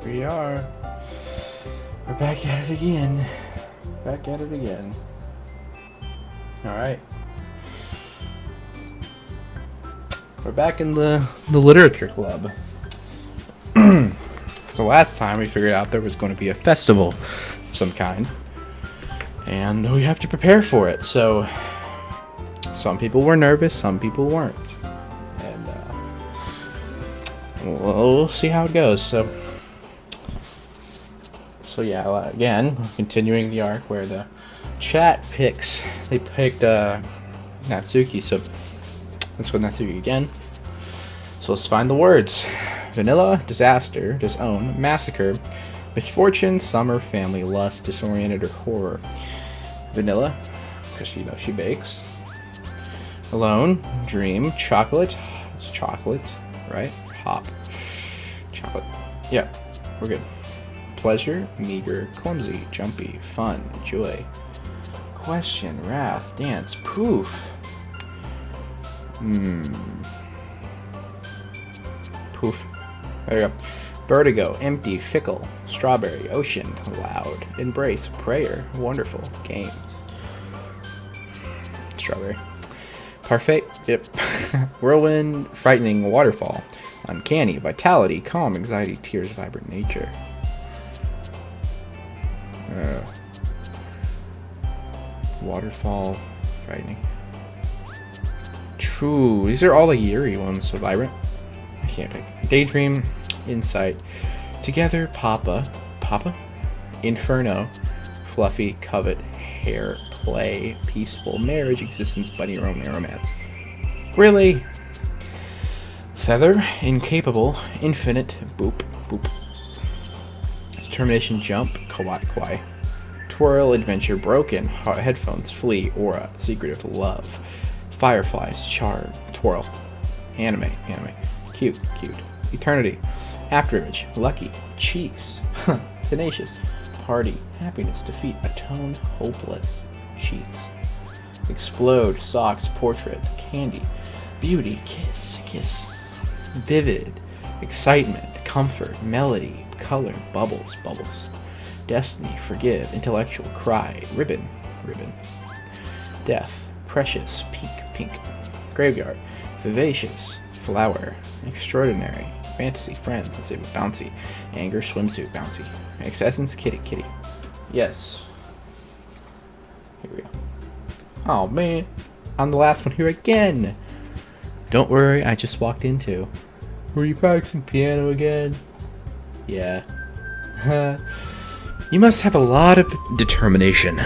we are. We're back at it again. Back at it again. Alright. We're back in the literature club. So last time we figured out there was going to be a festival of some kind. And we have to prepare for it. So some people were nervous, some people weren't. And we'll see how it goes. So yeah, again, we're continuing the arc where the chat picks. They picked Natsuki, so let's go with Natsuki again. So let's find the words. Vanilla, disaster, disown, massacre, misfortune, summer, family, lust, disoriented, or horror. Vanilla, because she bakes. Alone, dream, chocolate. It's chocolate, right? Hop. Chocolate. Yeah, we're good. Pleasure, meager, clumsy, jumpy, fun, joy. Question, wrath, dance, poof. Poof. There you go. Vertigo, empty, fickle, strawberry, ocean, loud, embrace, prayer, wonderful, games. Strawberry. Parfait, yep. Whirlwind, frightening, waterfall, uncanny, vitality, calm, anxiety, tears, vibrant nature. Waterfall, frightening. True, these are all the Yuri ones, so vibrant. I can't pick. Daydream, insight, together, Papa, Inferno, fluffy, covet, hair, play, peaceful, marriage, existence, buddy, romance. Really? Feather, incapable, infinite, boop, boop. Determination, jump, kawaii. Twirl, adventure, broken, headphones, flee, aura, secret of love. Fireflies, charm, twirl. Anime, cute. Eternity, afterimage, lucky, cheeks, tenacious, party, happiness, defeat, atone, hopeless, sheets. Explode, socks, portrait, candy, beauty, kiss. Vivid, excitement, comfort, melody, color, bubbles. Destiny, forgive, intellectual, cry, ribbon. Death, precious, pink. Graveyard, vivacious, flower, extraordinary, fantasy, friends, let's say bouncy, anger, swimsuit, bouncy, essence, kitty. Yes. Here we go. Oh man, I'm the last one here again. Don't worry, I just walked into. Were you practicing piano again? Yeah. You must have a lot of determination.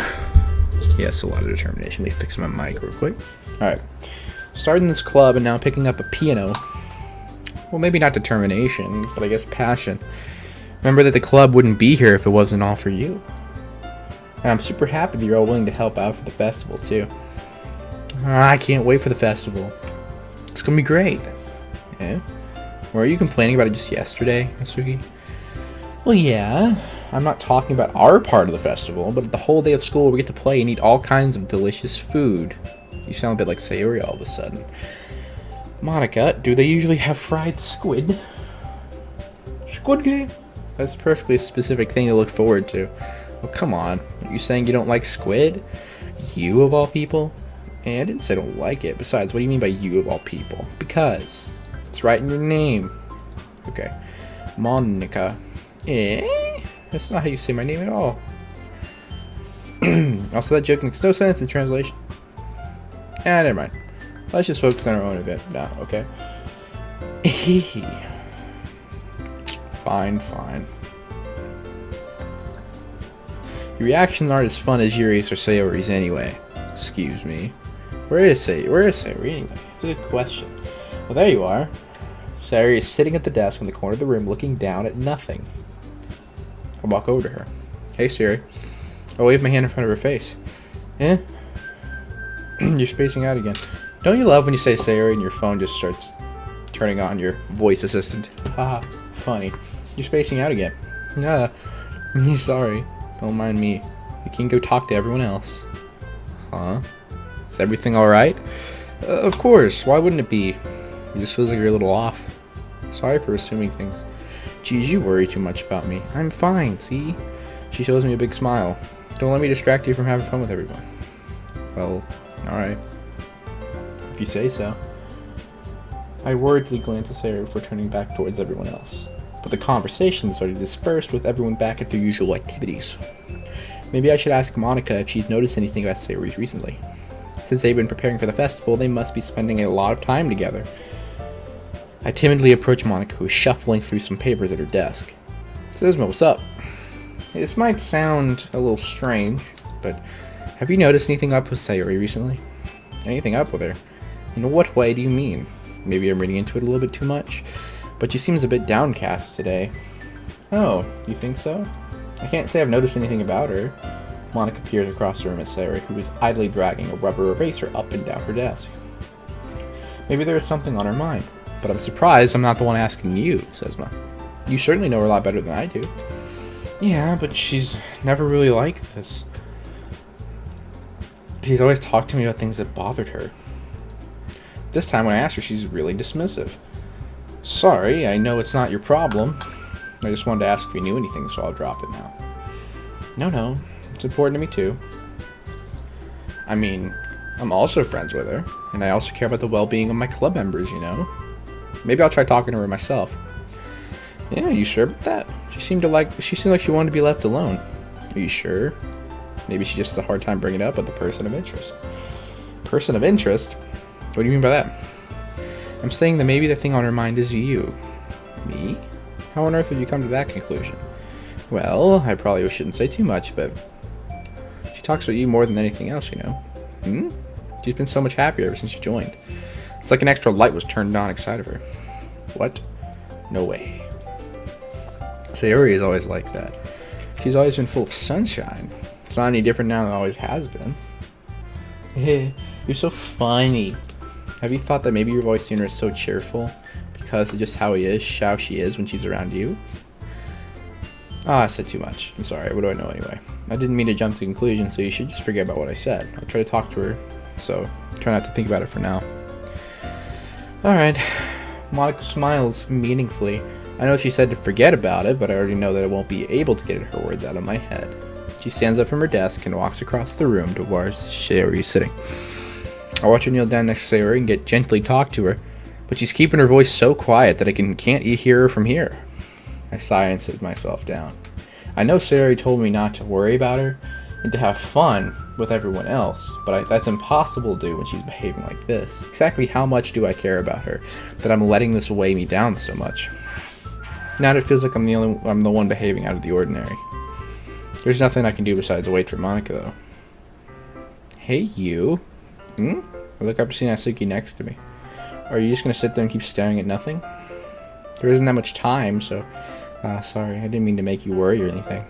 Yes, a lot of determination. Let me fix my mic real quick. Alright. Starting this club and now picking up a piano. Well, maybe not determination, but I guess passion. Remember that the club wouldn't be here if it wasn't all for you. And I'm super happy that you're all willing to help out for the festival, too. I can't wait for the festival. It's gonna be great. Yeah? Were you complaining about it just yesterday, Natsuki? Well, yeah. I'm not talking about our part of the festival, but the whole day of school we get to play and eat all kinds of delicious food. You sound a bit like Sayori all of a sudden. Monica, do they usually have fried squid? Squid game? That's a perfectly specific thing to look forward to. Oh, come on. Are you saying you don't like squid? You of all people? And I didn't say I don't like it. Besides, what do you mean by you of all people? Because it's right in your name. Okay. Monica. That's not how you say my name at all. Also, that joke makes no sense in translation. Never mind. Let's just focus on our own event now, okay? Fine. Your reactions aren't as fun as Yuri's or Sayori's anyway. Excuse me. Where is Sayori anyway? It's a good question. Well, there you are. Sayori is sitting at the desk in the corner of the room looking down at nothing. I walk over to her. Hey, Sayori. I wave my hand in front of her face. Eh? You're spacing out again. Don't you love when you say Sayori and your phone just starts turning on your voice assistant? Haha, funny. You're spacing out again. Sorry. Don't mind me. You can go talk to everyone else. Huh? Is everything alright? Of course. Why wouldn't it be? It just feels like you're a little off. Sorry for assuming things. Geez, you worry too much about me. I'm fine, see? She shows me a big smile. Don't let me distract you from having fun with everyone. Well, alright. If you say so. I worriedly glanced at Sarah before turning back towards everyone else. But the conversation started to disperse with everyone back at their usual activities. Maybe I should ask Monica if she's noticed anything about Sayori's recently. Since they've been preparing for the festival, they must be spending a lot of time together. I timidly approached Monica, who was shuffling through some papers at her desk. Czezma, what's up? This might sound a little strange, but have you noticed anything up with Sayori recently? Anything up with her? In what way do you mean? Maybe I'm reading into it a little bit too much, but she seems a bit downcast today. Oh, you think so? I can't say I've noticed anything about her. Monica peered across the room at Sayori, who was idly dragging a rubber eraser up and down her desk. Maybe there is something on her mind, but I'm surprised I'm not the one asking you, Czezma. You certainly know her a lot better than I do. Yeah, but she's never really like this. She's always talked to me about things that bothered her. This time when I asked her, she's really dismissive. Sorry, I know it's not your problem. I just wanted to ask if you knew anything, so I'll drop it now. No, it's important to me too. I mean, I'm also friends with her, and I also care about the well-being of my club members, you know? Maybe I'll try talking to her myself. Yeah, you sure about that? She seemed like she wanted to be left alone. Are you sure? Maybe she just has a hard time bringing it up with the person of interest. Person of interest? What do you mean by that? I'm saying that maybe the thing on her mind is you. Me? How on earth have you come to that conclusion? Well, I probably shouldn't say too much, but she talks about you more than anything else, you know. She's been so much happier ever since you joined. It's like an extra light was turned on inside of her. What? No way. Sayori is always like that. She's always been full of sunshine. It's not any different now than it always has been. You're so funny. Have you thought that maybe your voice tuner is so cheerful because of just how she is when she's around you? I said too much. I'm sorry, what do I know anyway? I didn't mean to jump to conclusions, so you should just forget about what I said. I'll try to talk to her, so try not to think about it for now. Alright. Monica smiles meaningfully. I know she said to forget about it, but I already know that I won't be able to get her words out of my head. She stands up from her desk and walks across the room to where Sayori is sitting. I watch her kneel down next to Sayori and get gently talk to her, but she's keeping her voice so quiet that I can't hear her from here. I sigh and sit myself down. I know Sayori told me not to worry about her and to have fun with everyone else, but that's impossible to do when she's behaving like this. Exactly how much do I care about her that I'm letting this weigh me down so much? Now it feels like I'm the one behaving out of the ordinary. There's nothing I can do besides wait for Monica, though. Hey, you. I look up to see Natsuki next to me. Are you just gonna sit there and keep staring at nothing? There isn't that much time, so... sorry, I didn't mean to make you worry or anything.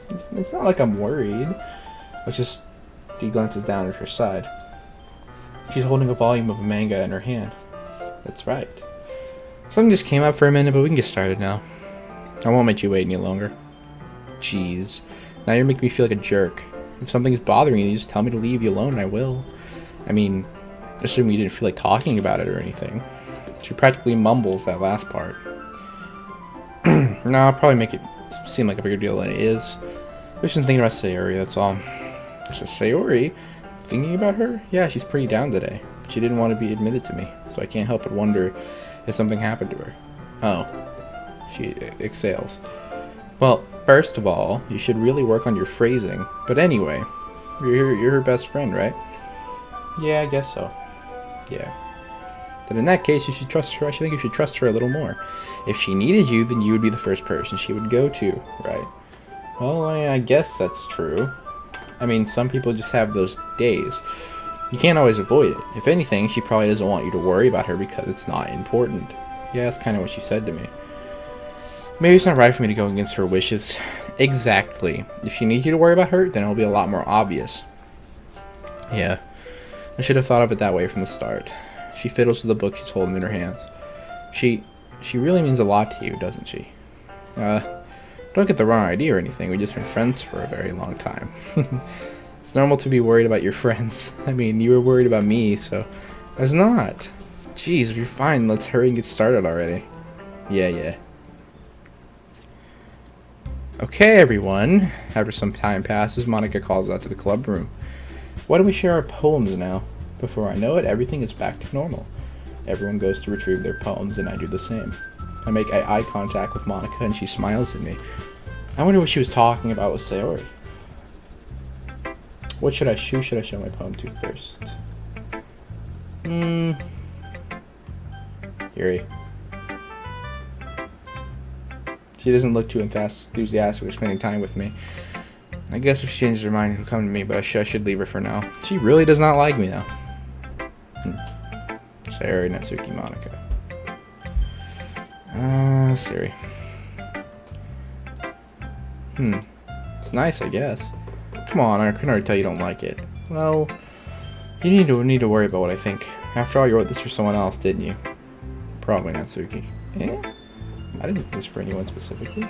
It's not like I'm worried. It's just... She glances down at her side. She's holding a volume of a manga in her hand. That's right. Something just came up for a minute, but we can get started now. I won't make you wait any longer. Jeez. Now you're making me feel like a jerk. If something's bothering you, just tell me to leave you alone and I will. I mean, assuming you didn't feel like talking about it or anything. She practically mumbles that last part. No, I'll probably make it seem like a bigger deal than it is. There's some thinking about Sayori, that's all. So Sayori? Thinking about her? Yeah, she's pretty down today. But she didn't want to be admitted to me, so I can't help but wonder if something happened to her. Oh. She exhales. Well, first of all, you should really work on your phrasing. But anyway, you're her best friend, right? Yeah, I guess so. Yeah. Then in that case, you should trust her. I think you should trust her a little more. If she needed you, then you would be the first person she would go to, right? Well, I guess that's true. I mean, some people just have those days. You can't always avoid it. If anything, she probably doesn't want you to worry about her because it's not important. Yeah, that's kind of what she said to me. Maybe it's not right for me to go against her wishes. Exactly. If she needs you to worry about her, then it'll be a lot more obvious. Yeah. I should have thought of it that way from the start. She fiddles with the book she's holding in her hands. She really means a lot to you, doesn't she? Don't get the wrong idea or anything. We've just been friends for a very long time. It's normal to be worried about your friends. I mean, you were worried about me, so... I was not. Jeez, if you're fine, let's hurry and get started already. Yeah. Okay, everyone. After some time passes, Monica calls out to the club room. Why don't we share our poems now? Before I know it, everything is back to normal. Everyone goes to retrieve their poems, and I do the same. I make eye contact with Monica, and she smiles at me. I wonder what she was talking about with Sayori. Who should I show my poem to first? Yuri. She doesn't look too enthusiastic for spending time with me. I guess if she changes her mind, it'll come to me, but I should leave her for now. She really does not like me now. Sayori, Natsuki, Monica. Sayori. It's nice, I guess. Come on, I can already tell you don't like it. Well, you need to worry about what I think. After all, you wrote this for someone else, didn't you? Probably Natsuki. Eh? I didn't do this for anyone specifically.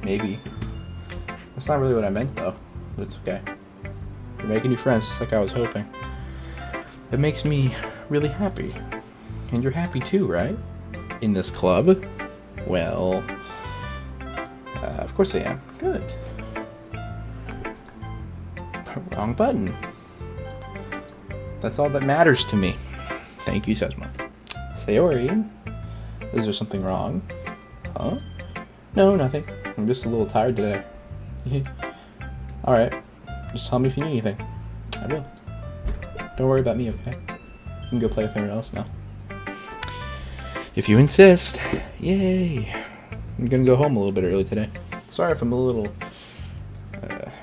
Maybe. That's not really what I meant, though. But it's okay. You're making new friends, just like I was hoping. It makes me really happy. And you're happy too, right? In this club? Well, of course I am. Good. Wrong button. That's all that matters to me. Thank you, Czezma. Sayori, is there something wrong? Huh? No, nothing. I'm just a little tired today. Alright. Just tell me if you need anything. I will. Don't worry about me, okay? You can go play with everyone else now. If you insist. Yay. I'm gonna go home a little bit early today. Sorry if I'm a little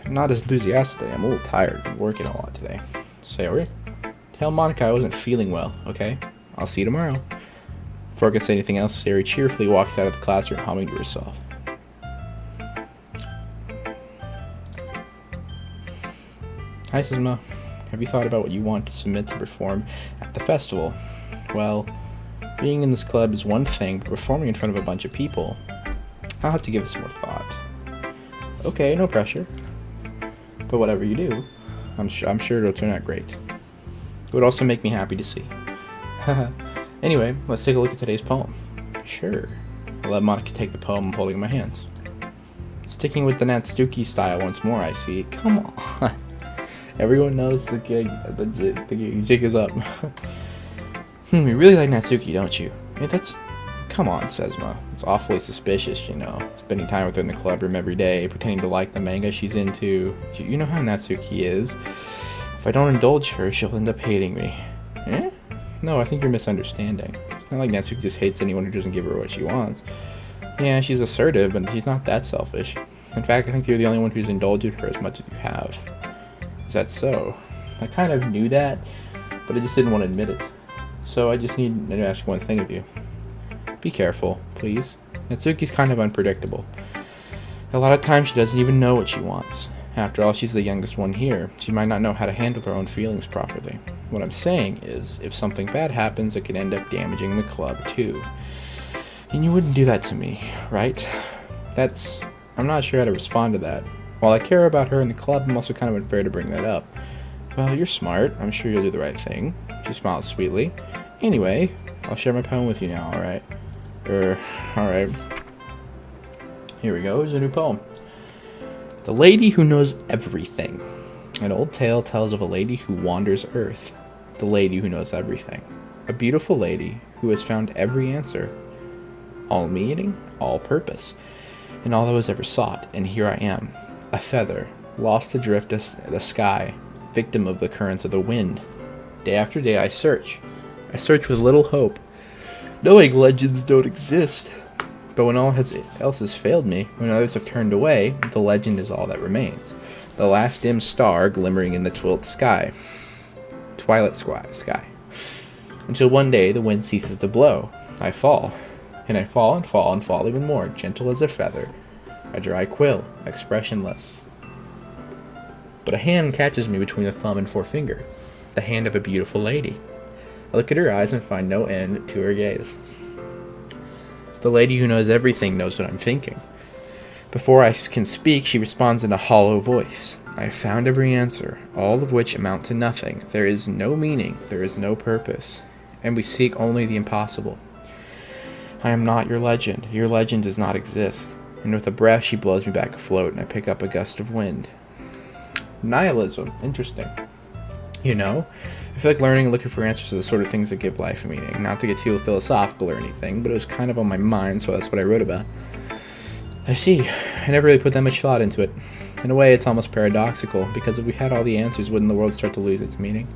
not as enthusiastic today. I'm a little tired. I'm working a lot today. Sayori, tell Monica I wasn't feeling well, okay? I'll see you tomorrow. Before I can say anything else, Sayori cheerfully walks out of the classroom, humming to herself. Hi, Czezma. Have you thought about what you want to submit to perform at the festival? Well, being in this club is one thing, but performing in front of a bunch of people, I'll have to give it some more thought. Okay, no pressure. But whatever you do, I'm sure it'll turn out great. It would also make me happy to see. Anyway, let's take a look at today's poem. Sure. I'll let Monica take the poem I'm holding in my hands. Sticking with the Natsuki style once more, I see. Come on. Everyone knows the jig is up. You really like Natsuki, don't you? Yeah, come on, Czezma. It's awfully suspicious, you know. Spending time with her in the club room every day, pretending to like the manga she's into. You know how Natsuki is. If I don't indulge her, she'll end up hating me. Eh? No, I think you're misunderstanding. It's not like Natsuki just hates anyone who doesn't give her what she wants. Yeah, she's assertive, but she's not that selfish. In fact, I think you're the only one who's indulged her as much as you have. Is that so? I kind of knew that, but I just didn't want to admit it. So I just need to ask one thing of you. Be careful, please. Natsuki's kind of unpredictable. A lot of times she doesn't even know what she wants. After all, she's the youngest one here. She might not know how to handle her own feelings properly. What I'm saying is, if something bad happens, it could end up damaging the club too. And you wouldn't do that to me, right? I'm not sure how to respond to that. While I care about her and the club, I'm also kind of unfair to bring that up. Well, you're smart. I'm sure you'll do the right thing. She smiles sweetly. Anyway, I'll share my poem with you now, alright? Alright. Here we go. Here's a new poem. The Lady Who Knows Everything. An old tale tells of a lady who wanders Earth. The lady who knows everything. A beautiful lady who has found every answer. All meaning, all purpose, and all that was ever sought. And here I am, a feather, lost adrift the sky, victim of the currents of the wind. Day after day I search with little hope, knowing legends don't exist. But when all else has failed me, when others have turned away, the legend is all that remains. The last dim star glimmering in the twilight sky. Until one day the wind ceases to blow. I fall. And I fall and fall and fall even more, gentle as a feather. A dry quill, expressionless. But a hand catches me between the thumb and forefinger. The hand of a beautiful lady. I look at her eyes and find no end to her gaze. The lady who knows everything knows what I'm thinking. Before I can speak, she responds in a hollow voice. I have found every answer, all of which amount to nothing. There is no meaning, there is no purpose. and we seek only the impossible. I am not your legend. Your legend does not exist. And with a breath, she blows me back afloat, and I pick up a gust of wind. Nihilism. Interesting. You know, I feel like learning and looking for answers are the sort of things that give life a meaning. Not to get too philosophical or anything, but it was kind of on my mind, so that's what I wrote about. I see. I never really put that much thought into it. In a way, it's almost paradoxical, because if we had all the answers, wouldn't the world start to lose its meaning?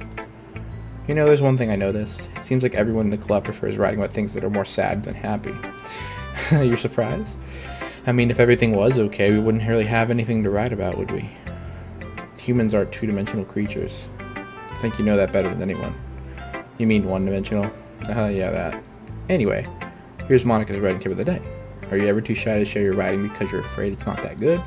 You know, there's one thing I noticed. It seems like everyone in the club prefers writing about things that are more sad than happy. You're surprised? I mean, if everything was okay, we wouldn't really have anything to write about, would we? Humans are two-dimensional creatures. I think you know that better than anyone. You mean one-dimensional? Yeah, that. Anyway, here's Monica's writing tip of the day. Are you ever too shy to share your writing because you're afraid it's not that good?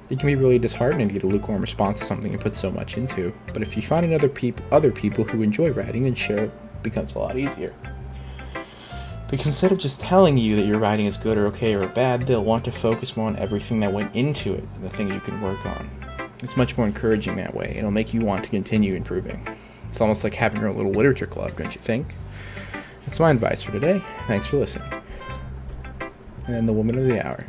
It can be really disheartening to get a lukewarm response to something you put so much into, but if you find other people who enjoy writing, then share it becomes a lot easier. Because instead of just telling you that your writing is good or okay or bad, they'll want to focus more on everything that went into it and the things you can work on. It's much more encouraging that way. It'll make you want to continue improving. It's almost like having your own little literature club, don't you think? That's my advice for today. Thanks for listening. And then the woman of the hour.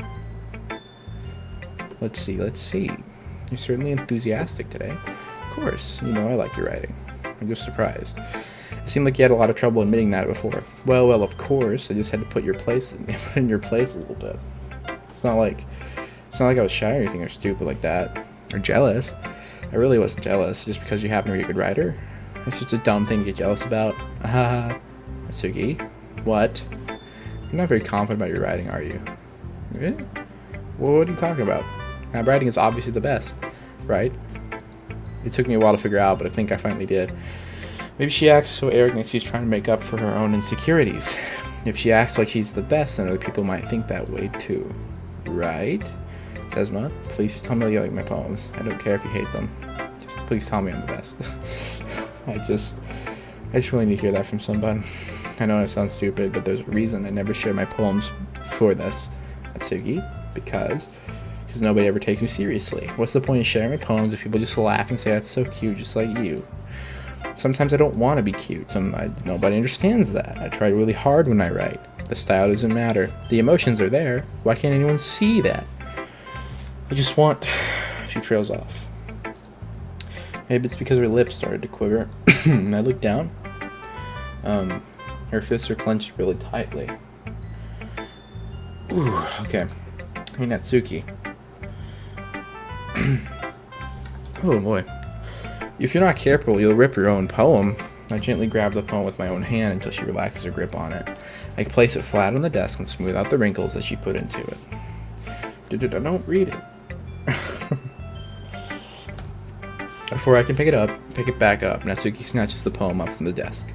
Let's see. You're certainly enthusiastic today. Of course, you know I like your writing. I'm just surprised. It seemed like you had a lot of trouble admitting that before. Well, of course, I just had to put in your place a little bit. It's not like I was shy or anything or stupid like that. Or jealous. I really wasn't jealous just because you happen to be a good writer. It's just a dumb thing to get jealous about. Sugi? What? You're not very confident about your writing, are you? Really? Well, what are you talking about? My writing is obviously the best, right? It took me a while to figure out, but I think I finally did. Maybe she acts so arrogant she's trying to make up for her own insecurities. If she acts like she's the best, then other people might think that way too. Right? Czezma, please just tell me you like my poems. I don't care if you hate them. Just please tell me I'm the best. I just really need to hear that from someone. I know it sounds stupid, but there's a reason I never share my poems for this. Atsugi, because nobody ever takes me seriously. What's the point of sharing my poems if people just laugh and say that's so cute, just like you? Sometimes I don't want to be cute. Nobody understands that. I try really hard when I write. The style doesn't matter. The emotions are there. Why can't anyone see that? I just want... She trails off. Maybe it's because her lips started to quiver. And I looked down. Her fists are clenched really tightly. Ooh, okay. Hey, Natsuki. Oh boy. If you're not careful, you'll rip your own poem. I gently grab the poem with my own hand until she relaxes her grip on it. I place it flat on the desk and smooth out the wrinkles that she put into it. Don't read it. Before I can pick it back up, Natsuki snatches the poem up from the desk.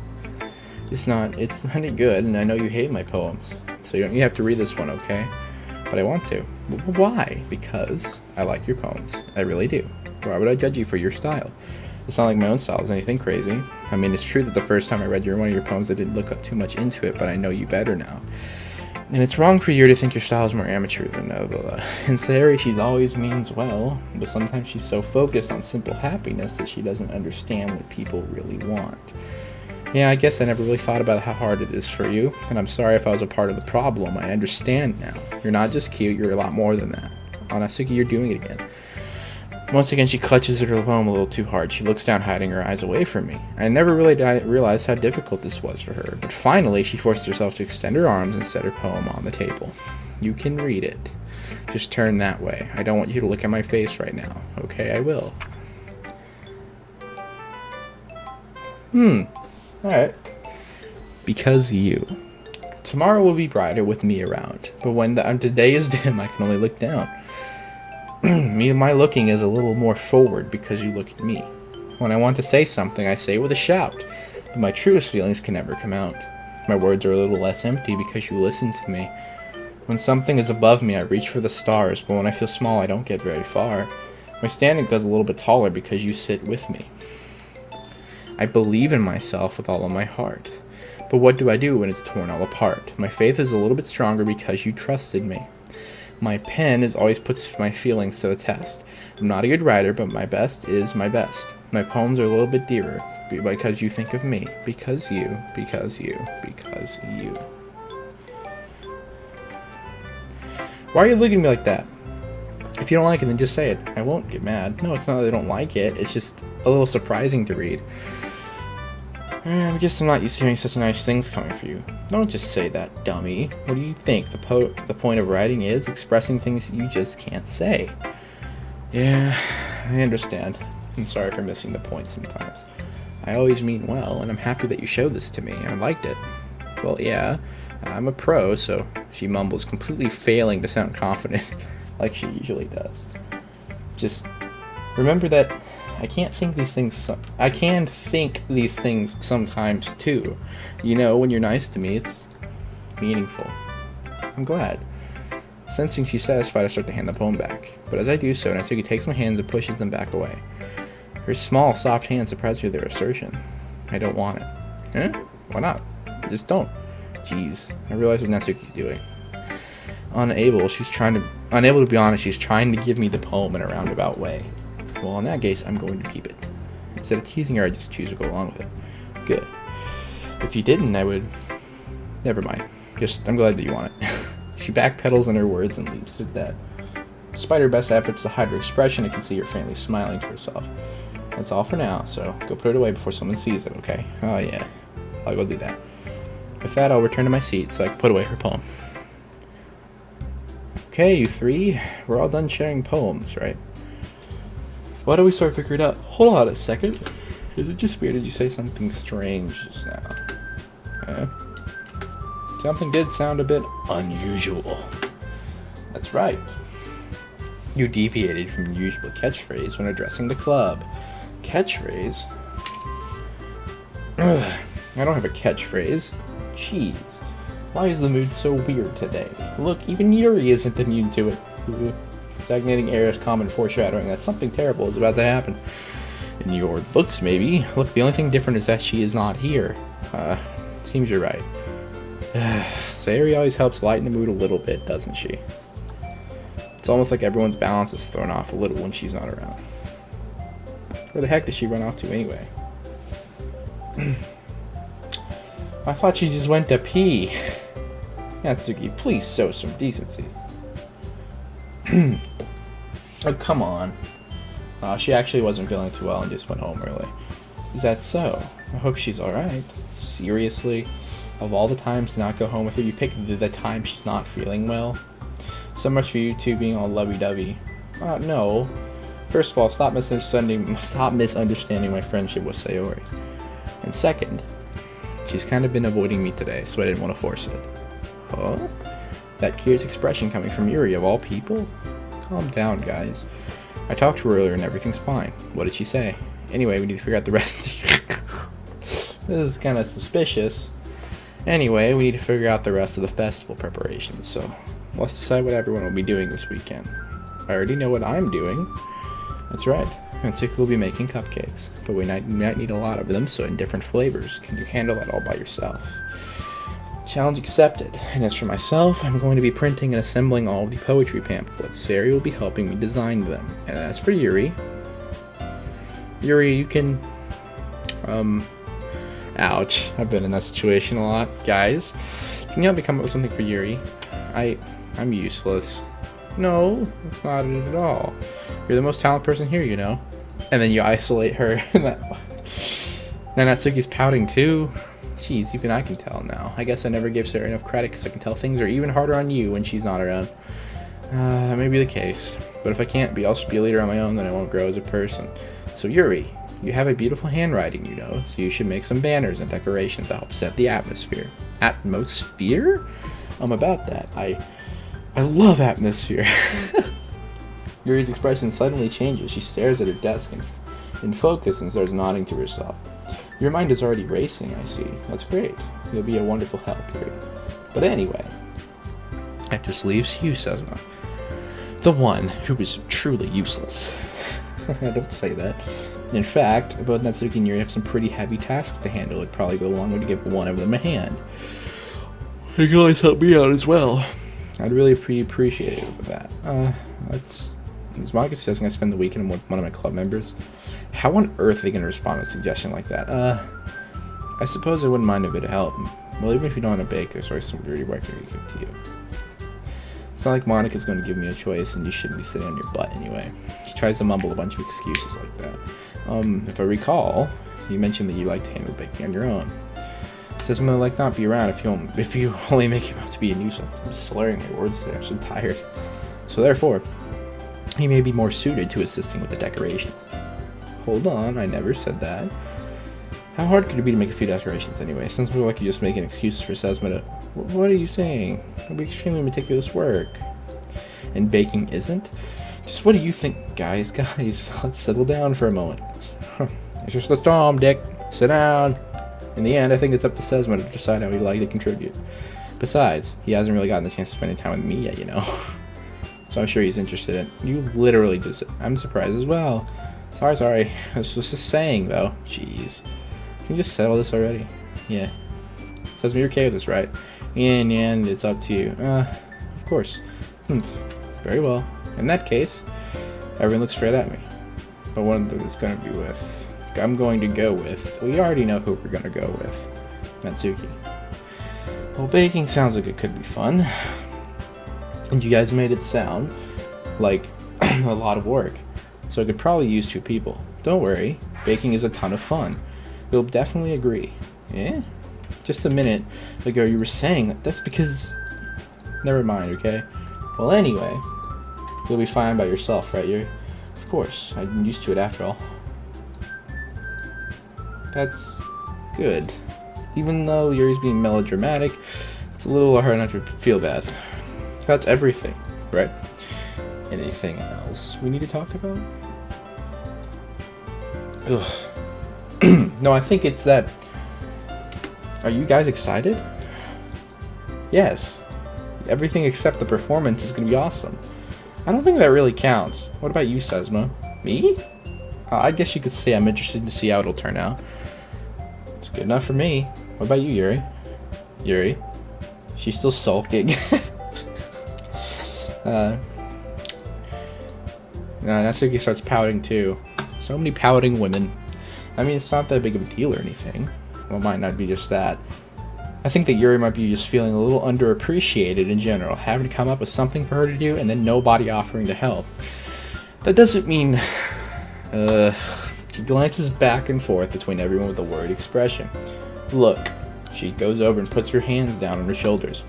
It's not any good, and I know you hate my poems. So you have to read this one, okay? But I want to. Why? Because I like your poems. I really do. Why would I judge you for your style? It's not like my own style is anything crazy. I mean, it's true that the first time I read one of your poems, I didn't look up too much into it, but I know you better now. And it's wrong for you to think your style is more amateur than Ddlc. In Sayori, she always means well, but sometimes she's so focused on simple happiness that she doesn't understand what people really want. Yeah, I guess I never really thought about how hard it is for you, and I'm sorry if I was a part of the problem. I understand now. You're not just cute, you're a lot more than that. Oh, Natsuki, you're doing it again. Once again, she clutches at her poem a little too hard. She looks down, hiding her eyes away from me. I never really realized how difficult this was for her, but finally she forced herself to extend her arms and set her poem on the table. You can read it. Just turn that way. I don't want you to look at my face right now. Okay, I will. Alright. Because you. Tomorrow will be brighter with me around, but when the day is dim, I can only look down. My looking is a little more forward because you look at me. When I want to say something, I say with a shout, but my truest feelings can never come out. My words are a little less empty because you listen to me. When something is above me, I reach for the stars, but when I feel small, I don't get very far. My standing goes a little bit taller because you sit with me. I believe in myself with all of my heart. But what do I do when it's torn all apart? My faith is a little bit stronger because you trusted me. My pen always puts my feelings to the test. I'm not a good writer, but my best is my best. My poems are a little bit dearer, Because you think of me. Because you. Because you. Because you. Why are you looking at me like that? If you don't like it, then just say it. I won't get mad. No, it's not that I don't like it. It's just a little surprising to read. I guess I'm not used to hearing such nice things coming from you. Don't just say that, dummy. What do you think? The point of writing is expressing things you just can't say. Yeah, I understand. I'm sorry for missing the point sometimes. I always mean well, and I'm happy that you showed this to me. I liked it. Well, yeah, I'm a pro, so she mumbles, completely failing to sound confident like she usually does. Just remember that I can think these things sometimes too. You know, when you're nice to me, it's meaningful. I'm glad. Sensing she's satisfied, I start to hand the poem back. But as I do so, Natsuki takes my hands and pushes them back away. Her small, soft hands surprise me with their assertion. I don't want it. Huh? Why not? Just don't. Jeez. I realize what Natsuki's doing. Unable to be honest, she's trying to give me the poem in a roundabout way. Well, in that case, I'm going to keep it. Instead of teasing her, I just choose to go along with it. Good. If you didn't, I would... Never mind. I'm glad that you want it. She backpedals on her words and leaves it at that. Despite her best efforts to hide her expression, I can see her faintly smiling to herself. That's all for now, so go put it away before someone sees it, okay? Oh yeah, I'll go do that. With that, I'll return to my seat so I can put away her poem. Okay, you three, we're all done sharing poems, right? Why don't we start figuring it out? Hold on a second. Is it just weird? Did you say something strange just now? Okay. Something did sound a bit unusual. That's right. You deviated from your usual catchphrase when addressing the club. Catchphrase? Ugh, I don't have a catchphrase. Jeez. Why is the mood so weird today? Look, even Yuri isn't immune to it. Stagnating air is common foreshadowing that something terrible is about to happen. In your books, maybe. Look, the only thing different is that she is not here. Seems you're right. Sayori always helps lighten the mood a little bit, doesn't she? It's almost like everyone's balance is thrown off a little when she's not around. Where the heck does she run off to anyway? I thought she just went to pee. Natsuki, please show some decency. Oh, come on. She actually wasn't feeling too well and just went home early. Is that so? I hope she's alright. Seriously? Of all the times to not go home with her, you picked the time she's not feeling well? So much for you two being all lovey-dovey. No. First of all, stop misunderstanding my friendship with Sayori. And second, she's kind of been avoiding me today, so I didn't want to force it. Huh? That curious expression coming from Yuri, of all people? Calm down, guys. I talked to her earlier and everything's fine. What did she say? Anyway, we need to figure out the rest. This is kind of suspicious. Anyway, we need to figure out the rest of the festival preparations, so let's decide what everyone will be doing this weekend. I already know what I'm doing. That's right. Natsuki will be making cupcakes, but we might need a lot of them, so in different flavors. Can you handle that all by yourself? Challenge accepted. And as for myself, I'm going to be printing and assembling all of the poetry pamphlets. Sayori will be helping me design them. And as for Yuri, you can... Ouch. I've been in that situation a lot. Guys, can you help me come up with something for Yuri? I'm useless. No, that's not it at all. You're the most talented person here, you know. And then you isolate her. Then Natsuki's pouting too. Jeez, even I can tell now. I guess I never gave Sarah enough credit because I can tell things are even harder on you when she's not around. That may be the case. But if I can't be, I'll just be a leader on my own, then I won't grow as a person. So Yuri, you have a beautiful handwriting, you know, so you should make some banners and decorations to help set the atmosphere. Atmosphere? About that. I love atmosphere. Yuri's expression suddenly changes. She stares at her desk in focus and starts nodding to herself. Your mind is already racing, I see. That's great. You'll be a wonderful help, Yuri. But anyway, that just leaves you, Czezma. The one who is truly useless. Don't say that. In fact, both Natsuki and Yuri have some pretty heavy tasks to handle. It'd probably go a long way to give one of them a hand. You can always help me out as well. I'd really appreciate it with that. Is Monica suggesting I spend the weekend with one of my club members? How on earth are they going to respond to a suggestion like that? I suppose I wouldn't mind a bit of help. Well, even if you don't want to bake, there's always some dirty work to give to you. It's not like Monica's going to give me a choice, and you shouldn't be sitting on your butt anyway. She tries to mumble a bunch of excuses like that. If I recall, you mentioned that you like to handle baking on your own. Says I'm gonna like not be around if you only make him out to be a nuisance. I'm slurring my words there. I'm so tired. So therefore, he may be more suited to assisting with the decorations. Hold on, I never said that. How hard could it be to make a few decorations anyway? Since we're like you just making excuses for Czezma to... What are you saying? It'll be extremely meticulous work. And baking isn't? Just what do you think, guys? Guys, let's settle down for a moment. It's just a storm, Dick. Sit down. In the end, I think it's up to Czezma to decide how he'd like to contribute. Besides, he hasn't really gotten the chance to spend any time with me yet, you know. So I'm sure he's interested in... You literally just... I'm surprised as well. Sorry. I was just saying, though. Jeez. Can you just settle this already? Yeah. Czezma, you're okay with this, right? In the end, it's up to you. Of course. Very well. In that case, everyone looks straight at me. But one of them is going to be with... I'm going to go with... We already know who we're going to go with. Natsuki. Well, baking sounds like it could be fun. And you guys made it sound like a lot of work. So I could probably use 2 people. Don't worry. Baking is a ton of fun. You'll definitely agree. Yeah? Just a minute ago you were saying that's because... Never mind, okay? Well, anyway. You'll be fine by yourself, right? Of course. I'm used to it after all. That's good. Even though Yuri's being melodramatic, it's a little hard not to feel bad. That's everything, right? Anything else we need to talk about? Ugh. No, I think it's that... Are you guys excited? Yes. Everything except the performance is going to be awesome. I don't think that really counts. What about you, Czezma? Me? I guess you could say I'm interested to see how it'll turn out. It's good enough for me. What about you, Yuri? Yuri? She's still sulking. Natsuki starts pouting too. So many pouting women. I mean, it's not that big of a deal or anything. Well, it might not be just that. I think that Yuri might be just feeling a little underappreciated in general, having to come up with something for her to do and then nobody offering to help. That doesn't mean... She glances back and forth between everyone with a worried expression. Look. She goes over and puts her hands down on her shoulders.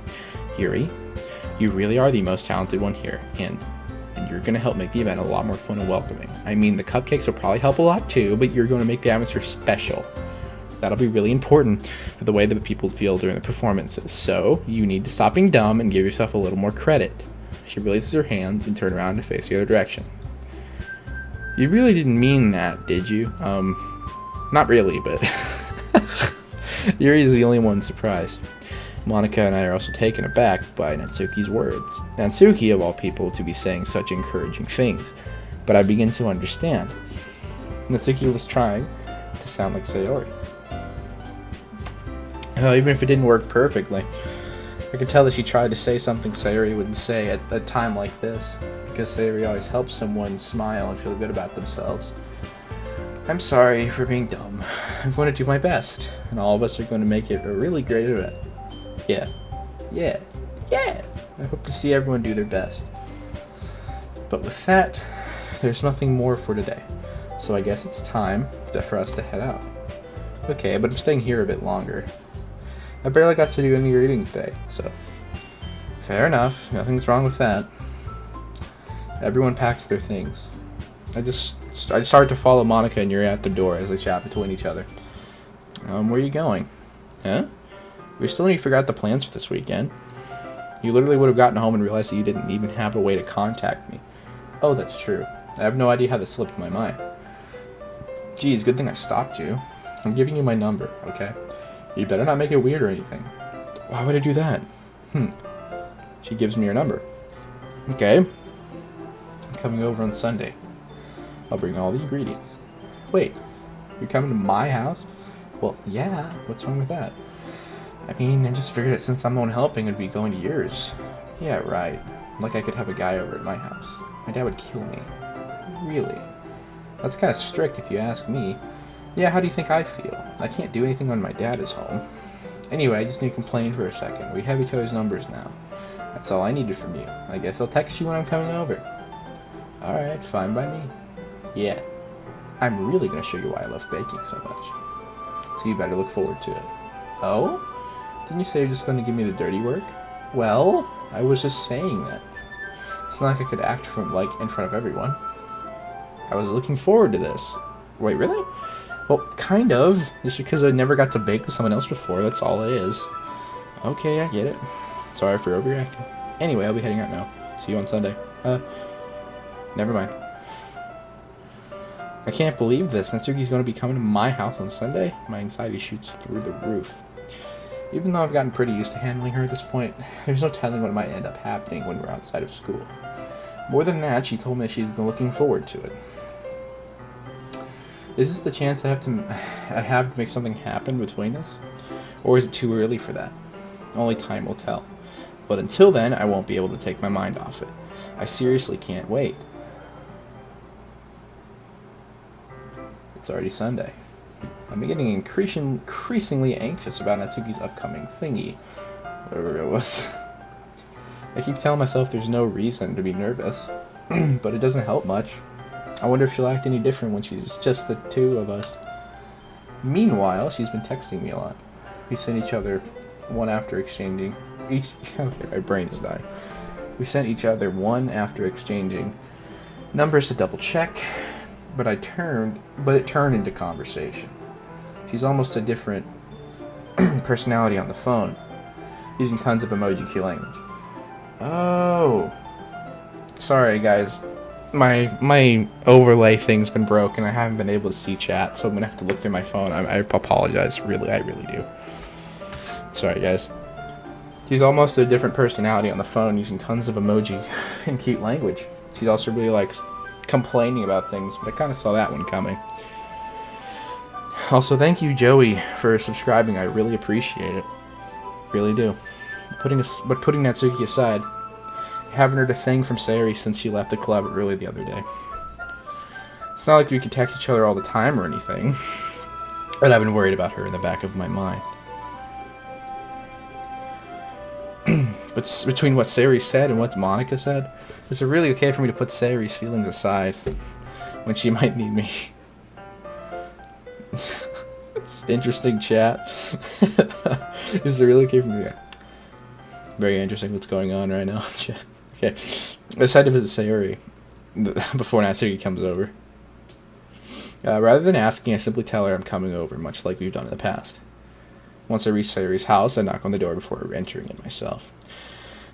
Yuri, you really are the most talented one here, and you're going to help make the event a lot more fun and welcoming. I mean, the cupcakes will probably help a lot too, but you're going to make the atmosphere special. That'll be really important for the way that people feel during the performances, so you need to stop being dumb and give yourself a little more credit. She releases her hands and turns around to face the other direction. You really didn't mean that, did you? Not really, but... Yuri's the only one surprised. Monica and I are also taken aback by Natsuki's words. Natsuki, of all people, to be saying such encouraging things. But I begin to understand. Natsuki was trying to sound like Sayori. Even if it didn't work perfectly, I could tell that she tried to say something Sayori wouldn't say at a time like this, because Sayori always helps someone smile and feel good about themselves. I'm sorry for being dumb. I'm going to do my best, and all of us are going to make it a really great event. Yeah. I hope to see everyone do their best. But with that, there's nothing more for today, so I guess it's time for us to head out. Okay, but I'm staying here a bit longer. I barely got to do any reading today, so... Fair enough, nothing's wrong with that. Everyone packs their things. I started to follow Monica and Yuri out the door as they chat between each other. Where are you going? Huh? We still need to figure out the plans for this weekend. You literally would have gotten home and realized that you didn't even have a way to contact me. Oh, that's true. I have no idea how this slipped my mind. Geez, good thing I stopped you. I'm giving you my number, okay? You better not make it weird or anything. Why would I do that? She gives me her number. Okay. I'm coming over on Sunday. I'll bring all the ingredients. Wait, you're coming to my house? Well, yeah, what's wrong with that? I mean, I just figured that since I'm the one helping, it'd be going to yours. Yeah, right. Like I could have a guy over at my house. My dad would kill me. Really? That's kind of strict if you ask me. Yeah, how do you think I feel? I can't do anything when my dad is home. Anyway, I just need to complain for a second. We have each other's numbers now. That's all I needed from you. I guess I'll text you when I'm coming over. Alright, fine by me. Yeah. I'm really going to show you why I love baking so much. So you better look forward to it. Oh? Didn't you say you're just going to give me the dirty work? Well, I was just saying that. It's not like I could act in front of everyone. I was looking forward to this. Wait, really? Well, kind of. Just because I never got to bake with someone else before, that's all it is. Okay, I get it. Sorry for overreacting. Anyway, I'll be heading out now. See you on Sunday. Never mind. I can't believe this. Natsuki's going to be coming to my house on Sunday? My anxiety shoots through the roof. Even though I've gotten pretty used to handling her at this point, there's no telling what might end up happening when we're outside of school. More than that, she told me that she's looking forward to it. Is this the chance I have to make something happen between us? Or is it too early for that? Only time will tell. But until then, I won't be able to take my mind off it. I seriously can't wait. It's already Sunday. I'm getting increasingly anxious about Natsuki's upcoming thingy. Whatever it was. I keep telling myself there's no reason to be nervous, but it doesn't help much. I wonder if she'll act any different when she's just the two of us. Meanwhile, she's been texting me a lot. We sent each other one after exchanging... Okay, my brain is dying. We sent each other one after exchanging numbers to double check, but it turned into conversation. She's almost a different personality on the phone, using tons of emoji key language. Oh. Sorry, guys. My overlay thing's been broken. I haven't been able to see chat, so I'm gonna have to look through my phone. I apologize. Really, I really do. Sorry, guys. She's almost a different personality on the phone, using tons of emoji and cute language. She also really likes complaining about things, but I kind of saw that one coming. Also, thank you, Joey, for subscribing. I really appreciate it. Really do. But putting Natsuki aside, I haven't heard a thing from Sayori since she left the club early the other day. It's not like we can text each other all the time or anything, but I've been worried about her in the back of my mind. But between what Sayori said and what Monica said, is it really okay for me to put Sayori's feelings aside when she might need me? It's interesting, chat. Is it really okay for me? Yeah. Very interesting what's going on right now, chat. Okay. I decided to visit Sayori before Natsuki comes over. Rather than asking, I simply tell her I'm coming over, much like we've done in the past. Once I reach Sayori's house, I knock on the door before entering it myself.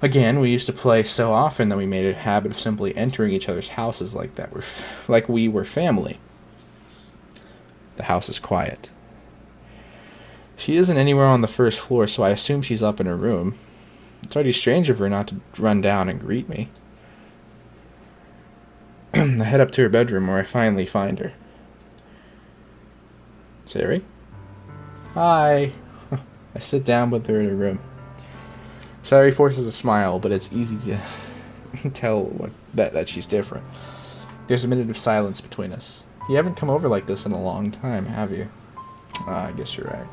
Again, we used to play so often that we made a habit of simply entering each other's houses like that. Like we were family. The house is quiet. She isn't anywhere on the first floor, so I assume she's up in her room. It's already strange of her not to run down and greet me. I head up to her bedroom where I finally find her. Sayori? Hi. I sit down with her in her room. Sayori forces a smile, but it's easy to tell that she's different. There's a minute of silence between us. You haven't come over like this in a long time, have you? I guess you're right.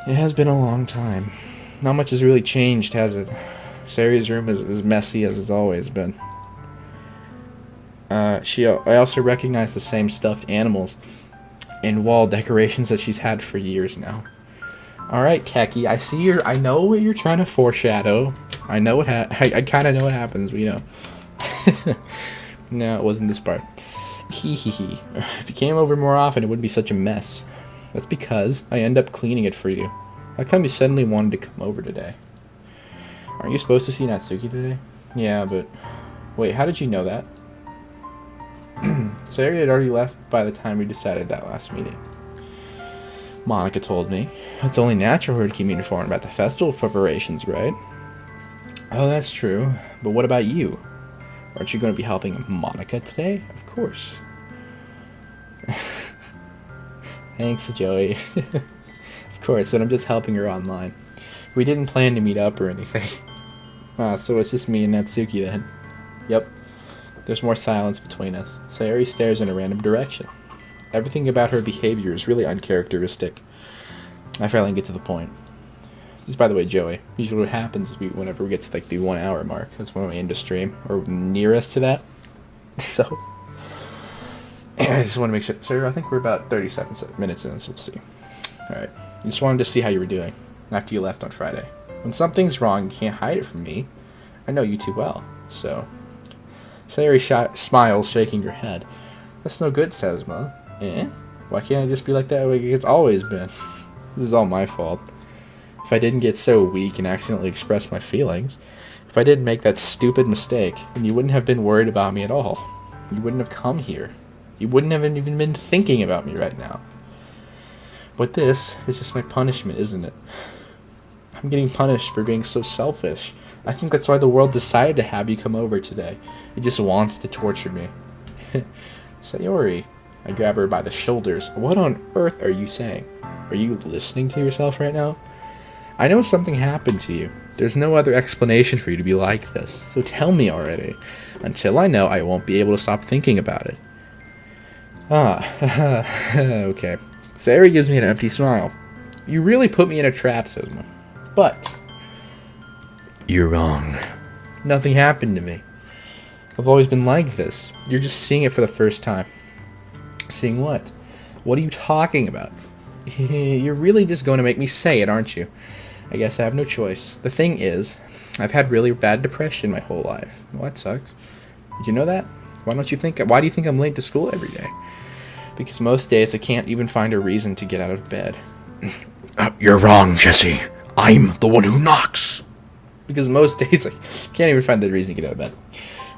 It has been a long time. Not much has really changed, has it? Sayori's room is as messy as it's always been. I also recognize the same stuffed animals and wall decorations that she's had for years now. Alright, Keki, I know what you're trying to foreshadow. I know what I kind of know what happens, but you know. No, it wasn't this part. Hee hee hee. If you came over more often, it wouldn't be such a mess. That's because I end up cleaning it for you. How come you suddenly wanted to come over today? Aren't you supposed to see Natsuki today? Yeah, but... Wait, how did you know that? Sayori had already left by the time we decided that last meeting. Monica told me. It's only natural for her to keep me informed about the festival preparations, right? Oh, that's true. But what about you? Aren't you going to be helping Monica today? Of course. Thanks, Joey. Of course, but I'm just helping her online. We didn't plan to meet up or anything. Ah, so it's just me and Natsuki then. Yep. There's more silence between us. Sayori stares in a random direction. Everything about her behavior is really uncharacteristic. I finally get to the point. This is, by the way, Joey. Usually what happens is whenever we get to like the 1 hour mark, that's when we end the stream, or nearest to that. So, I just want to make sure. So I think we're about 37 minutes in, so we'll see. Alright. I just wanted to see how you were doing after you left on Friday. When something's wrong, you can't hide it from me. I know you too well, so... Sayori smiles, shaking her head. That's no good, Czezma. Eh? Why can't I just be like that like it's always been? This is all my fault. If I didn't get so weak and accidentally express my feelings, if I didn't make that stupid mistake, then you wouldn't have been worried about me at all. You wouldn't have come here. You wouldn't have even been thinking about me right now. But this is just my punishment, isn't it? I'm getting punished for being so selfish. I think that's why the world decided to have you come over today. It just wants to torture me. Sayori. I grab her by the shoulders. What on earth are you saying? Are you listening to yourself right now? I know something happened to you. There's no other explanation for you to be like this. So tell me already. Until I know, I won't be able to stop thinking about it. Okay. Sayori gives me an empty smile. You really put me in a trap, Czezma. But... you're wrong. Nothing happened to me. I've always been like this. You're just seeing it for the first time. Seeing what? What are you talking about? You're really just going to make me say it, aren't you? I guess I have no choice. The thing is, I've had really bad depression my whole life. Well, that sucks. Did you know that? Why do you think I'm late to school every day? Because most days I can't even find a reason to get out of bed. You're wrong, Jesse. I'm the one who knocks. Because most days I can't even find the reason to get out of bed.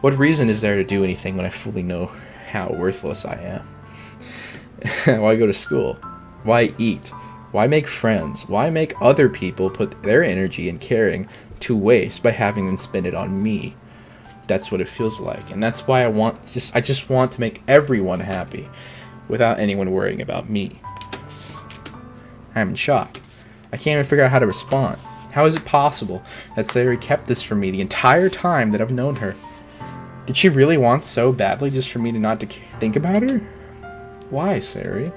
What reason is there to do anything when I fully know how worthless I am? Why go to school? Why eat? Why make friends? Why make other people put their energy and caring to waste by having them spend it on me? That's what it feels like. And that's why I just want to make everyone happy without anyone worrying about me. I'm in shock. I can't even figure out how to respond. How is it possible that Sayori kept this from me the entire time that I've known her? Did she really want so badly just for me to not think about her? Why, Sayori?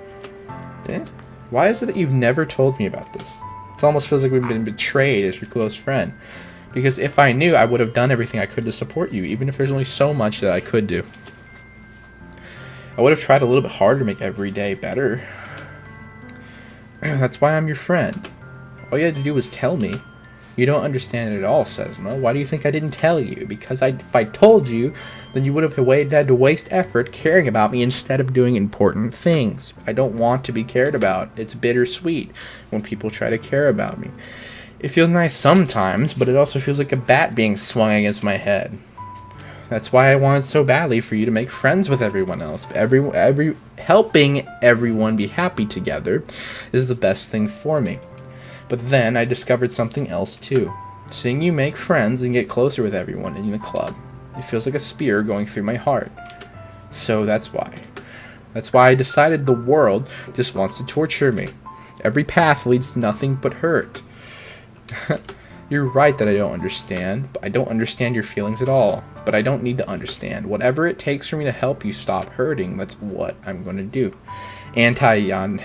Why is it that you've never told me about this? It almost feels like we've been betrayed as your close friend. Because if I knew, I would have done everything I could to support you, even if there's only so much that I could do. I would have tried a little bit harder to make every day better. That's why I'm your friend. All you had to do was tell me. You don't understand it at all, Czezma. Why do you think I didn't tell you? Because if I told you, then you would have had to waste effort caring about me instead of doing important things. I don't want to be cared about. It's bittersweet when people try to care about me. It feels nice sometimes, but it also feels like a bat being swung against my head. That's why I wanted so badly for you to make friends with everyone else. Helping everyone be happy together is the best thing for me. But then I discovered something else too. Seeing you make friends and get closer with everyone in the club. It feels like a spear going through my heart. So that's why. That's why I decided the world just wants to torture me. Every path leads to nothing but hurt. You're right that I don't understand. I don't understand your feelings at all. But I don't need to understand. Whatever it takes for me to help you stop hurting, that's what I'm going to do. Anti-yonder.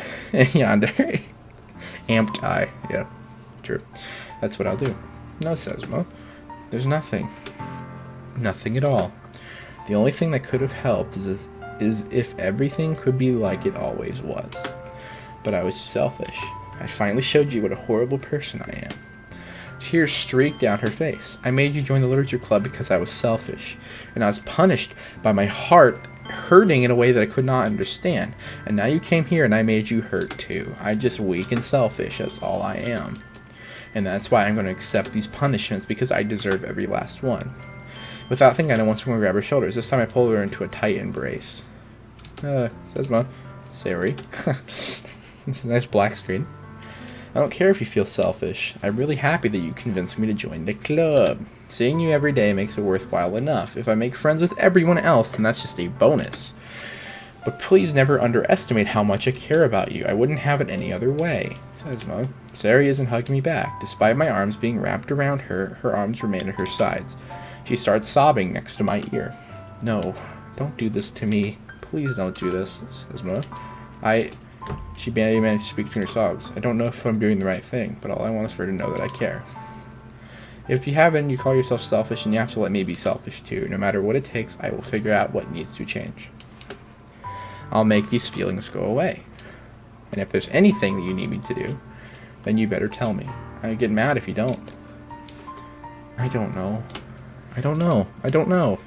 Amped-I. Yeah, true. That's what I'll do. No, Czezma. There's nothing. Nothing at all. The only thing that could have helped is if everything could be like it always was. But I was selfish. I finally showed you what a horrible person I am. Tears streaked down her face. I made you join the literature club because I was selfish. And I was punished by my heart hurting in a way that I could not understand. And now you came here and I made you hurt too. I'm just weak and selfish. That's all I am. And that's why I'm going to accept these punishments, because I deserve every last one. Without thinking, I once more grab her shoulders. This time I pulled her into a tight embrace. Czezma. Sayori. This is a nice black screen. I don't care if you feel selfish. I'm really happy that you convinced me to join the club. Seeing you every day makes it worthwhile enough. If I make friends with everyone else, then that's just a bonus. But please never underestimate how much I care about you. I wouldn't have it any other way. Czezma. Sari isn't hugging me back. Despite my arms being wrapped around her, her arms remain at her sides. She starts sobbing next to my ear. No, don't do this to me. Please don't do this, Czezma. She barely managed to speak between her sobs. I don't know if I'm doing the right thing, but all I want is for her to know that I care. If you haven't, you call yourself selfish, and you have to let me be selfish too. No matter what it takes, I will figure out what needs to change. I'll make these feelings go away. And if there's anything that you need me to do, then you better tell me. I get mad if you don't. I don't know. I don't know. I don't know.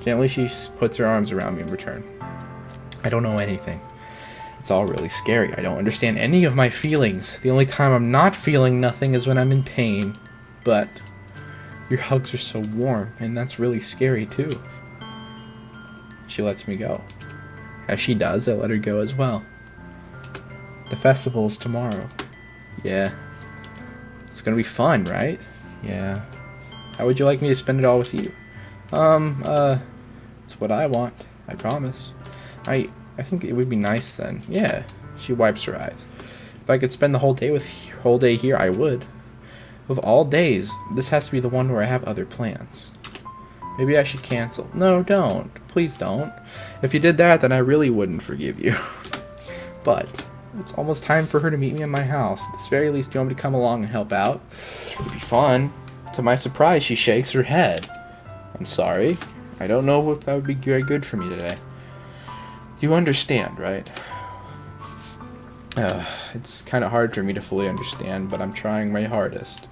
Gently, she puts her arms around me in return. I don't know anything. It's all really scary. I don't understand any of my feelings. The only time I'm not feeling nothing is when I'm in pain. But your hugs are so warm, and that's really scary too. She lets me go. As she does, I let her go as well. The festival is tomorrow. Yeah. It's gonna be fun, right? Yeah. How would you like me to spend it all with you? It's what I want. I promise. I think it would be nice then. Yeah. She wipes her eyes. If I could spend the whole day here, I would. Of all days, this has to be the one where I have other plans. Maybe I should cancel. No, don't. Please don't. If you did that, then I really wouldn't forgive you. But it's almost time for her to meet me in my house. At the very least, you want me to come along and help out? It'd be fun. To my surprise, she shakes her head. I'm sorry. I don't know if that would be very good for me today. You understand, right? It's kind of hard for me to fully understand, but I'm trying my hardest.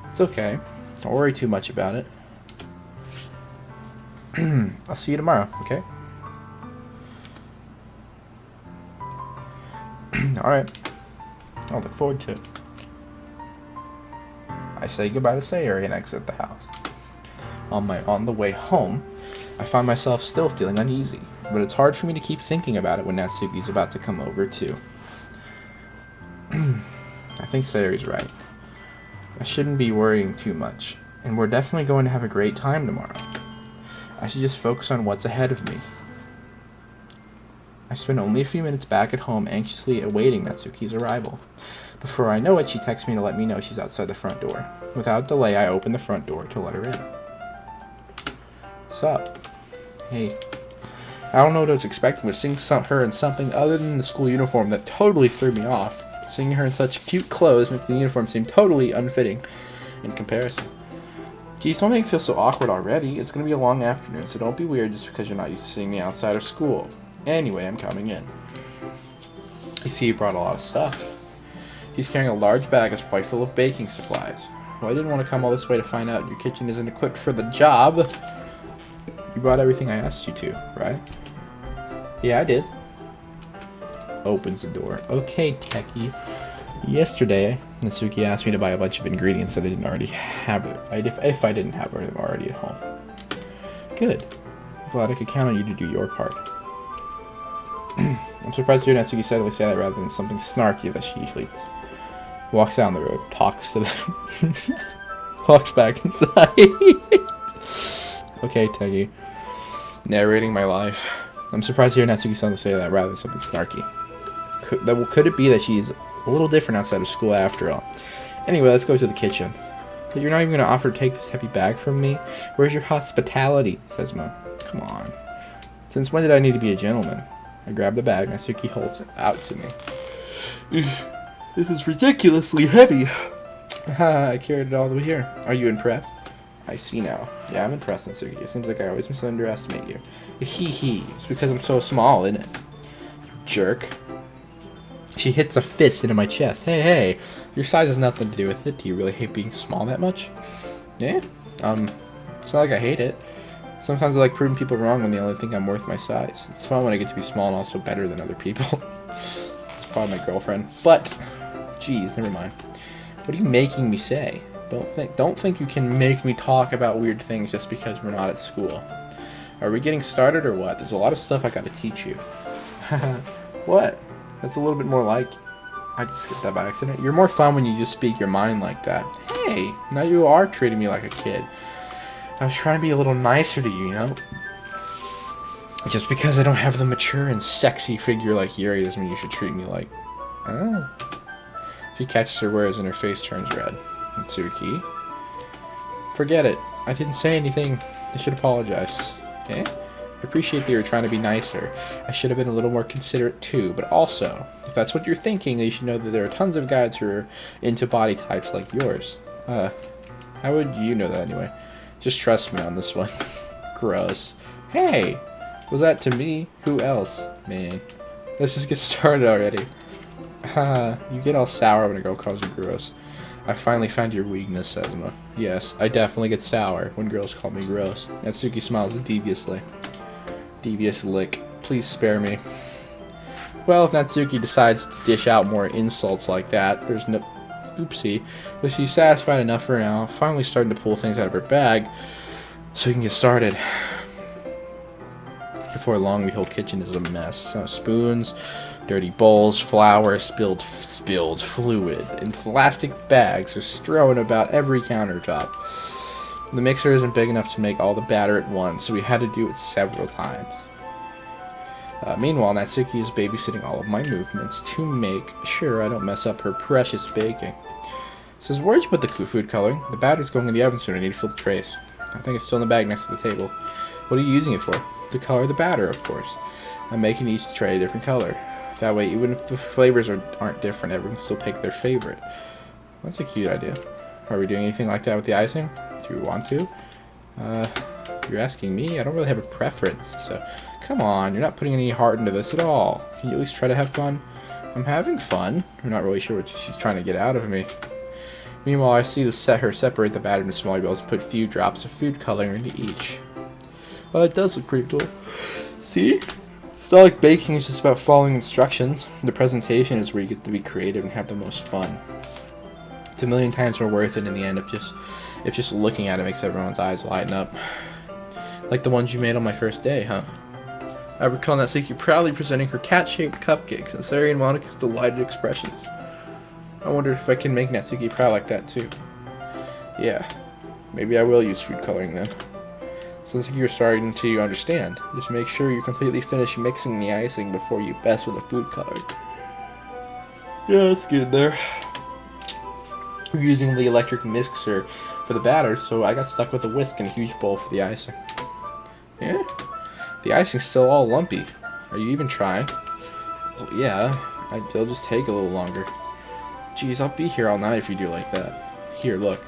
It's okay. Don't worry too much about it. I'll see you tomorrow, okay? Alright. I'll look forward to it. I say goodbye to Sayori and exit the house. On the way home, I find myself still feeling uneasy, but it's hard for me to keep thinking about it when Natsuki's about to come over too. I think Sayori's right. I shouldn't be worrying too much, and we're definitely going to have a great time tomorrow. I should just focus on what's ahead of me. I spend only a few minutes back at home anxiously awaiting Natsuki's arrival. Before I know it, she texts me to let me know she's outside the front door. Without delay, I open the front door to let her in. Sup? Hey. I don't know what I was expecting, but seeing her in something other than the school uniform that totally threw me off. Seeing her in such cute clothes makes the uniform seem totally unfitting in comparison. Geez, don't make me feel so awkward already. It's going to be a long afternoon, so don't be weird just because you're not used to seeing me outside of school. Anyway, I'm coming in. I see you brought a lot of stuff. He's carrying a large bag that's quite full of baking supplies. Well, I didn't want to come all this way to find out your kitchen isn't equipped for the job. You brought everything I asked you to, right? Yeah, I did. Opens the door. Okay, techie. Yesterday, Natsuki asked me to buy a bunch of ingredients that I didn't already have. If I didn't have them already at home. Good. I'm glad I could count on you to do your part. I'm surprised to hear Natsuki suddenly say that rather than something snarky that she usually does. Walks down the road, talks to the... walks back inside. Okay, Teggy. Narrating my life. I'm surprised to hear Natsuki suddenly say that rather than something snarky. Could it be that she's a little different outside of school after all? Anyway, let's go to the kitchen. But you're not even going to offer to take this heavy bag from me? Where's your hospitality? Says Mo. Come on. Since when did I need to be a gentleman? I grab the bag, Natsuki holds it out to me. This is ridiculously heavy. Haha, I carried it all the way here. Are you impressed? I see now. Yeah, I'm impressed, Natsuki. It seems like I always misunderestimate you. Hee. It's because I'm so small, isn't it? Jerk. She hits a fist into my chest. Hey. Your size has nothing to do with it. Do you really hate being small that much? Yeah. It's not like I hate it. Sometimes I like proving people wrong when they only think I'm worth my size. It's fun when I get to be small and also better than other people. It's probably my girlfriend. But, geez, never mind. What are you making me say? Don't think you can make me talk about weird things just because we're not at school. Are we getting started or what? There's a lot of stuff I gotta teach you. What? That's a little bit more like... I just skipped that by accident. You're more fun when you just speak your mind like that. Hey, now you are treating me like a kid. I was trying to be a little nicer to you, you know? Just because I don't have the mature and sexy figure like Yuri doesn't mean you should treat me like... Oh. She catches her words and her face turns red. Natsuki? Forget it. I didn't say anything. I should apologize. Eh? I appreciate that you're trying to be nicer. I should have been a little more considerate too, but also, if that's what you're thinking, then you should know that there are tons of guys who are into body types like yours. How would you know that anyway? Just trust me on this one. Gross. Hey! Was that to me? Who else? Man. Let's just get started already. You get all sour when a girl calls you gross. I finally found your weakness, Czezma. Yes, I definitely get sour when girls call me gross. Natsuki smiles deviously. Devious lick. Please spare me. Well, if Natsuki decides to dish out more insults like that, there's no... Oopsie. But she's satisfied enough for now, finally starting to pull things out of her bag, so we can get started. Before long, the whole kitchen is a mess. Spoons, dirty bowls, flour, spilled fluid, and plastic bags are strewn about every countertop. The mixer isn't big enough to make all the batter at once, so we had to do it several times. Meanwhile, Natsuki is babysitting all of my movements to make sure I don't mess up her precious baking. Says, where'd you put the food coloring? The batter's going in the oven soon. I need to fill the trays. I think it's still in the bag next to the table. What are you using it for? To color the batter, of course. I'm making each tray a different color. That way, even if the flavors aren't different, everyone can still pick their favorite. That's a cute idea. Are we doing anything like that with the icing? Do you want to? You're asking me? I don't really have a preference, so... Come on, you're not putting any heart into this at all. Can you at least try to have fun? I'm having fun. I'm not really sure what she's trying to get out of me. Meanwhile, I see her separate the batter into smaller balls and put a few drops of food coloring into each. Well, it does look pretty cool. See? It's not like baking is just about following instructions. The presentation is where you get to be creative and have the most fun. It's a million times more worth it in the end if just looking at it makes everyone's eyes lighten up. Like the ones you made on my first day, huh? I recall Natsuki proudly presenting her cat-shaped cupcake, and Sari and Monika's delighted expressions. I wonder if I can make Natsuki proud like that too. Yeah, maybe I will use food coloring then. Since you're starting to understand, just make sure you completely finish mixing the icing before you mess with the food coloring. Yeah, let's get there. We're using the electric mixer for the batter, so I got stuck with a whisk and a huge bowl for the icing. Yeah? The icing's still all lumpy. Are you even trying? Well, yeah, it'll just take a little longer. Jeez, I'll be here all night if you do like that. Here, look.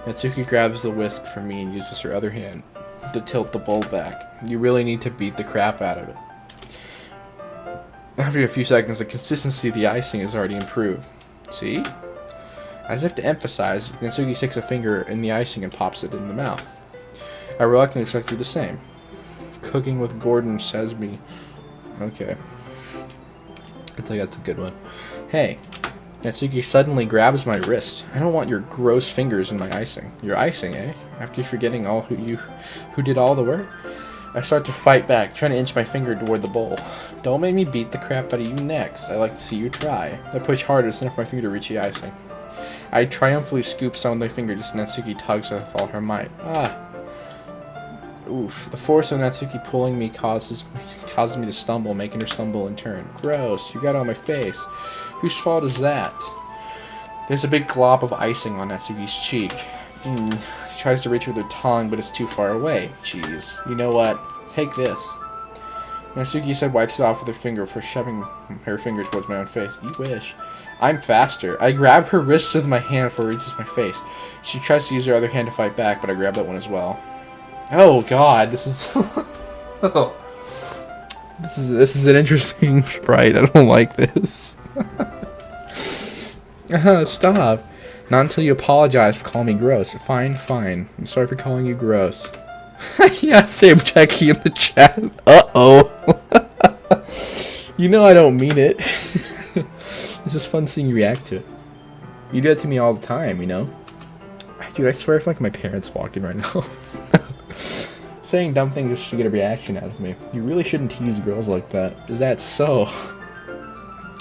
Natsuki grabs the whisk from me and uses her other hand to tilt the bowl back. You really need to beat the crap out of it. After a few seconds, the consistency of the icing has already improved. See? As if to emphasize, Natsuki sticks a finger in the icing and pops it in the mouth. I reluctantly expect to do the same. Cooking with Gordon says me. Okay. I think that's a good one. Hey. Natsuki suddenly grabs my wrist. I don't want your gross fingers in my icing. Your icing, eh? After forgetting all who did all the work? I start to fight back, trying to inch my finger toward the bowl. Don't make me beat the crap out of you next. I like to see you try. I push harder to enough my finger to reach the icing. I triumphantly scoop some of my fingers as Natsuki tugs with all her might. Oof. The force of Natsuki pulling me causes me to stumble, making her stumble in turn. Gross. You got it on my face. Whose fault is that? There's a big glop of icing on Natsuki's cheek. She tries to reach with her tongue, but it's too far away. Jeez. You know what? Take this. Natsuki said wipes it off with her finger for shoving her finger towards my own face. You wish. I'm faster. I grab her wrist with my hand before it reaches my face. She tries to use her other hand to fight back, but I grab that one as well. Oh god, this is this is an interesting sprite. I don't like this. Stop. Not until you apologize for calling me gross. Fine, fine. I'm sorry for calling you gross. Yeah, same Jackie in the chat. Uh-oh. You know I don't mean it. It's just fun seeing you react to it. You do that to me all the time, you know? Dude, I swear I feel like my parents walking right now. Saying dumb things just to get a reaction out of me. You really shouldn't tease girls like that. Is that so?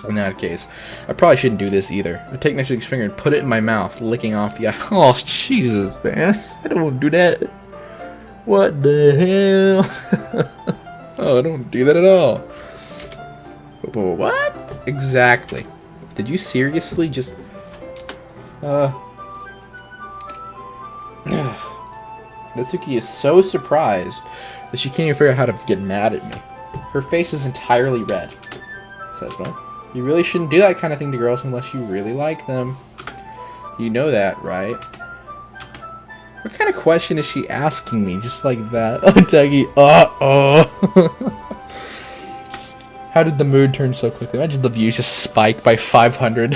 In that case, I probably shouldn't do this either. I take Natsuki's finger and put it in my mouth, licking off the eye. Oh, Jesus, man. I don't want to do that. What the hell? Oh, I don't do that at all. What? Exactly. Did you seriously just... Natsuki is so surprised that she can't even figure out how to get mad at me. Her face is entirely red. Czezma, you really shouldn't do that kind of thing to girls unless you really like them. You know that, right? What kind of question is she asking me just like that? Oh, Dougie. How did the mood turn so quickly? Imagine the views just spike by 500.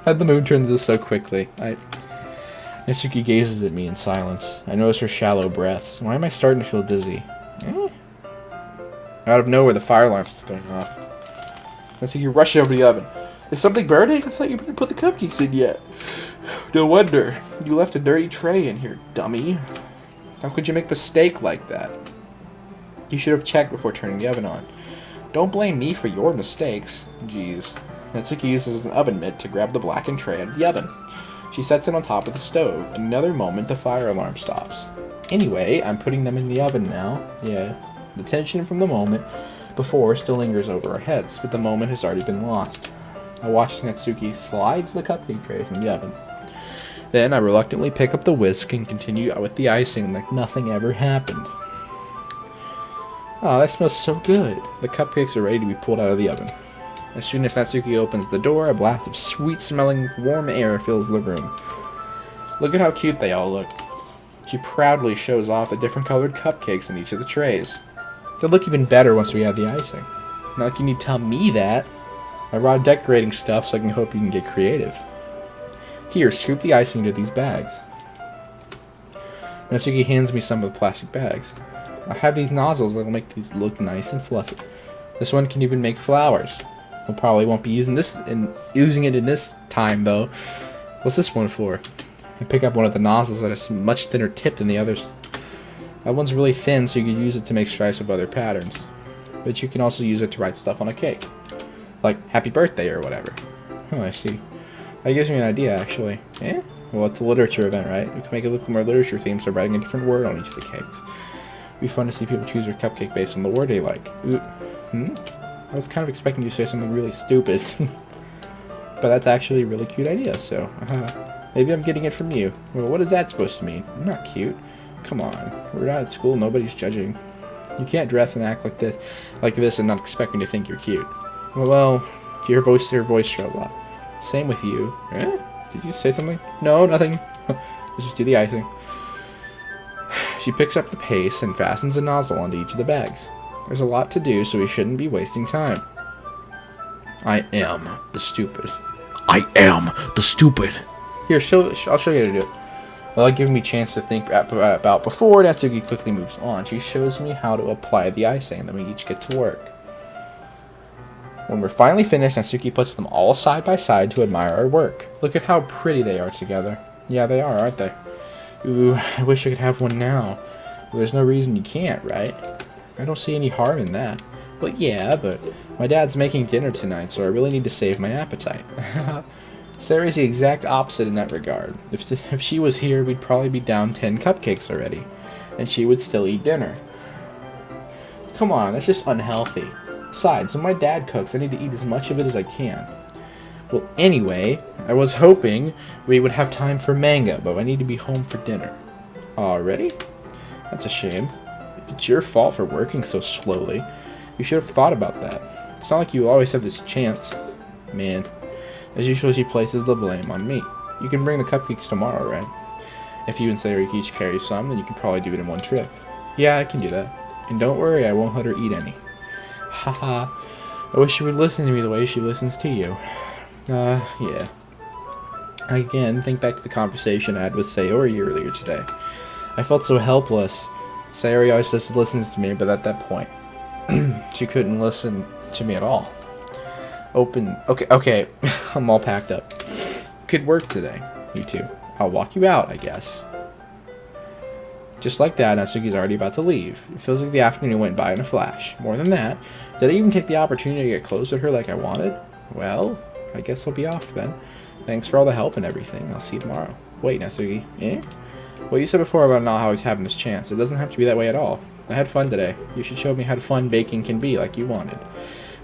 How'd the mood turn this so quickly? Natsuki gazes at me in silence. I notice her shallow breaths. Why am I starting to feel dizzy? Out of nowhere, the fire alarm is going off. Natsuki rushes over to the oven. Is something burning? I thought you didn't put the cupcakes in yet. No wonder. You left a dirty tray in here, dummy. How could you make a mistake like that? You should have checked before turning the oven on. Don't blame me for your mistakes. Jeez. Natsuki uses an oven mitt to grab the blackened tray out of the oven. She sets it on top of the stove. In another moment, the fire alarm stops. Anyway, I'm putting them in the oven now. Yeah. The tension from the moment before still lingers over our heads, but the moment has already been lost. I watch as Natsuki slides the cupcake trays in the oven. Then I reluctantly pick up the whisk and continue with the icing like nothing ever happened. Oh, that smells so good. The cupcakes are ready to be pulled out of the oven. As soon as Natsuki opens the door, a blast of sweet-smelling, warm air fills the room. Look at how cute they all look. She proudly shows off the different colored cupcakes in each of the trays. They'll look even better once we have the icing. Not like you need to tell me that. I brought decorating stuff so I can hope you can get creative. Here, scoop the icing into these bags. Natsuki hands me some of the plastic bags. I have these nozzles that will make these look nice and fluffy. This one can even make flowers. We probably won't be using it in this time though. What's this one for? I pick up one of the nozzles that has a much thinner tip than the others. That one's really thin, so you could use it to make stripes of other patterns. But you can also use it to write stuff on a cake. Like, happy birthday or whatever. Oh, I see. That gives me an idea, actually. Yeah? Well, it's a literature event, right? We can make it look more literature themed, so writing a different word on each of the cakes. It'd be fun to see people choose their cupcake based on the word they like. Ooh. I was kind of expecting you to say something really stupid. But that's actually a really cute idea, so... maybe I'm getting it from you. Well, what is that supposed to mean? I'm not cute. Come on. We're not at school, nobody's judging. You can't dress and act like this and not expect me to think you're cute. Well, your voice shows a lot. Same with you. Did you say something? No, nothing. Let's just do the icing. She picks up the paste and fastens a nozzle onto each of the bags. There's a lot to do, so we shouldn't be wasting time. I am the stupid. I am the stupid. Here, I'll show you how to do it. Without giving me a chance to think about before, Natsuki quickly moves on. She shows me how to apply the icing, and then we each get to work. When we're finally finished, Natsuki puts them all side by side to admire our work. Look at how pretty they are together. Yeah, they are, aren't they? Ooh, I wish I could have one now. Well, there's no reason you can't, right? I don't see any harm in that. Well, yeah, but my dad's making dinner tonight, so I really need to save my appetite. Sarah's the exact opposite in that regard. If she was here, we'd probably be down 10 cupcakes already, and she would still eat dinner. Come on, that's just unhealthy. Besides, when my dad cooks, I need to eat as much of it as I can. Well, anyway, I was hoping we would have time for manga, but I need to be home for dinner. Already? That's a shame. If it's your fault for working so slowly, you should have thought about that. It's not like you always have this chance. Man. As usual, she places the blame on me. You can bring the cupcakes tomorrow, right? If you and Sayori each carry some, then you can probably do it in one trip. Yeah, I can do that. And don't worry, I won't let her eat any. Haha. I wish she would listen to me the way she listens to you. Yeah. Again, think back to the conversation I had with Sayori earlier today. I felt so helpless. Sayori always just listens to me, but at that point, she couldn't listen to me at all. Okay, I'm all packed up. Could work today, you two. I'll walk you out, I guess. Just like that, Natsuki's already about to leave. It feels like the afternoon went by in a flash. More than that, did I even take the opportunity to get close to her like I wanted? Well, I guess I'll be off then. Thanks for all the help and everything. I'll see you tomorrow. Wait, Natsuki. Well, you said before about not always having this chance. It doesn't have to be that way at all. I had fun today. You should show me how fun baking can be like you wanted.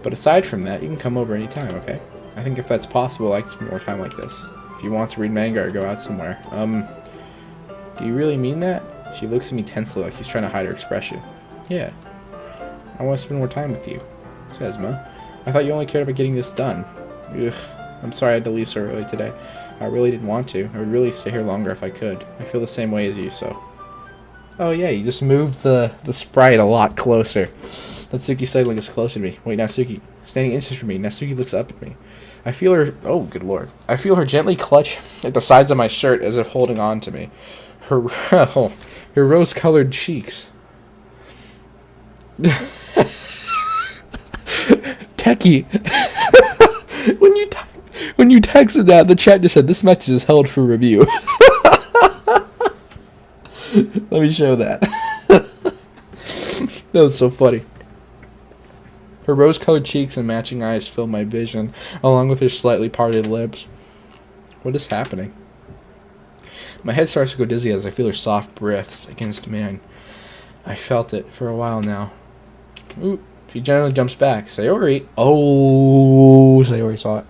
But aside from that, you can come over anytime, okay? I think if that's possible, I'd like some more time like this. If you want to read manga or go out somewhere. Do you really mean that? She looks at me tensely like she's trying to hide her expression. Yeah. I want to spend more time with you. Czezma. I thought you only cared about getting this done. Ugh. I'm sorry I had to leave so early today. I really didn't want to. I would really stay here longer if I could. I feel the same way as you, so... Oh yeah, you just moved the sprite a lot closer. Natsuki suddenly gets closer to me. Wait, Natsuki. Standing inches from me, Natsuki looks up at me. I feel her... Oh, good lord. I feel her gently clutch at the sides of my shirt as if holding on to me. Her rose-colored cheeks. Techie. When you texted that, the chat just said, this message is held for review. Let me show that. That was so funny. Her rose-colored cheeks and matching eyes fill my vision, along with her slightly parted lips. What is happening? My head starts to go dizzy as I feel her soft breaths against mine. I felt it for a while now. Ooh, she gently jumps back. Sayori. Oh, Sayori saw it.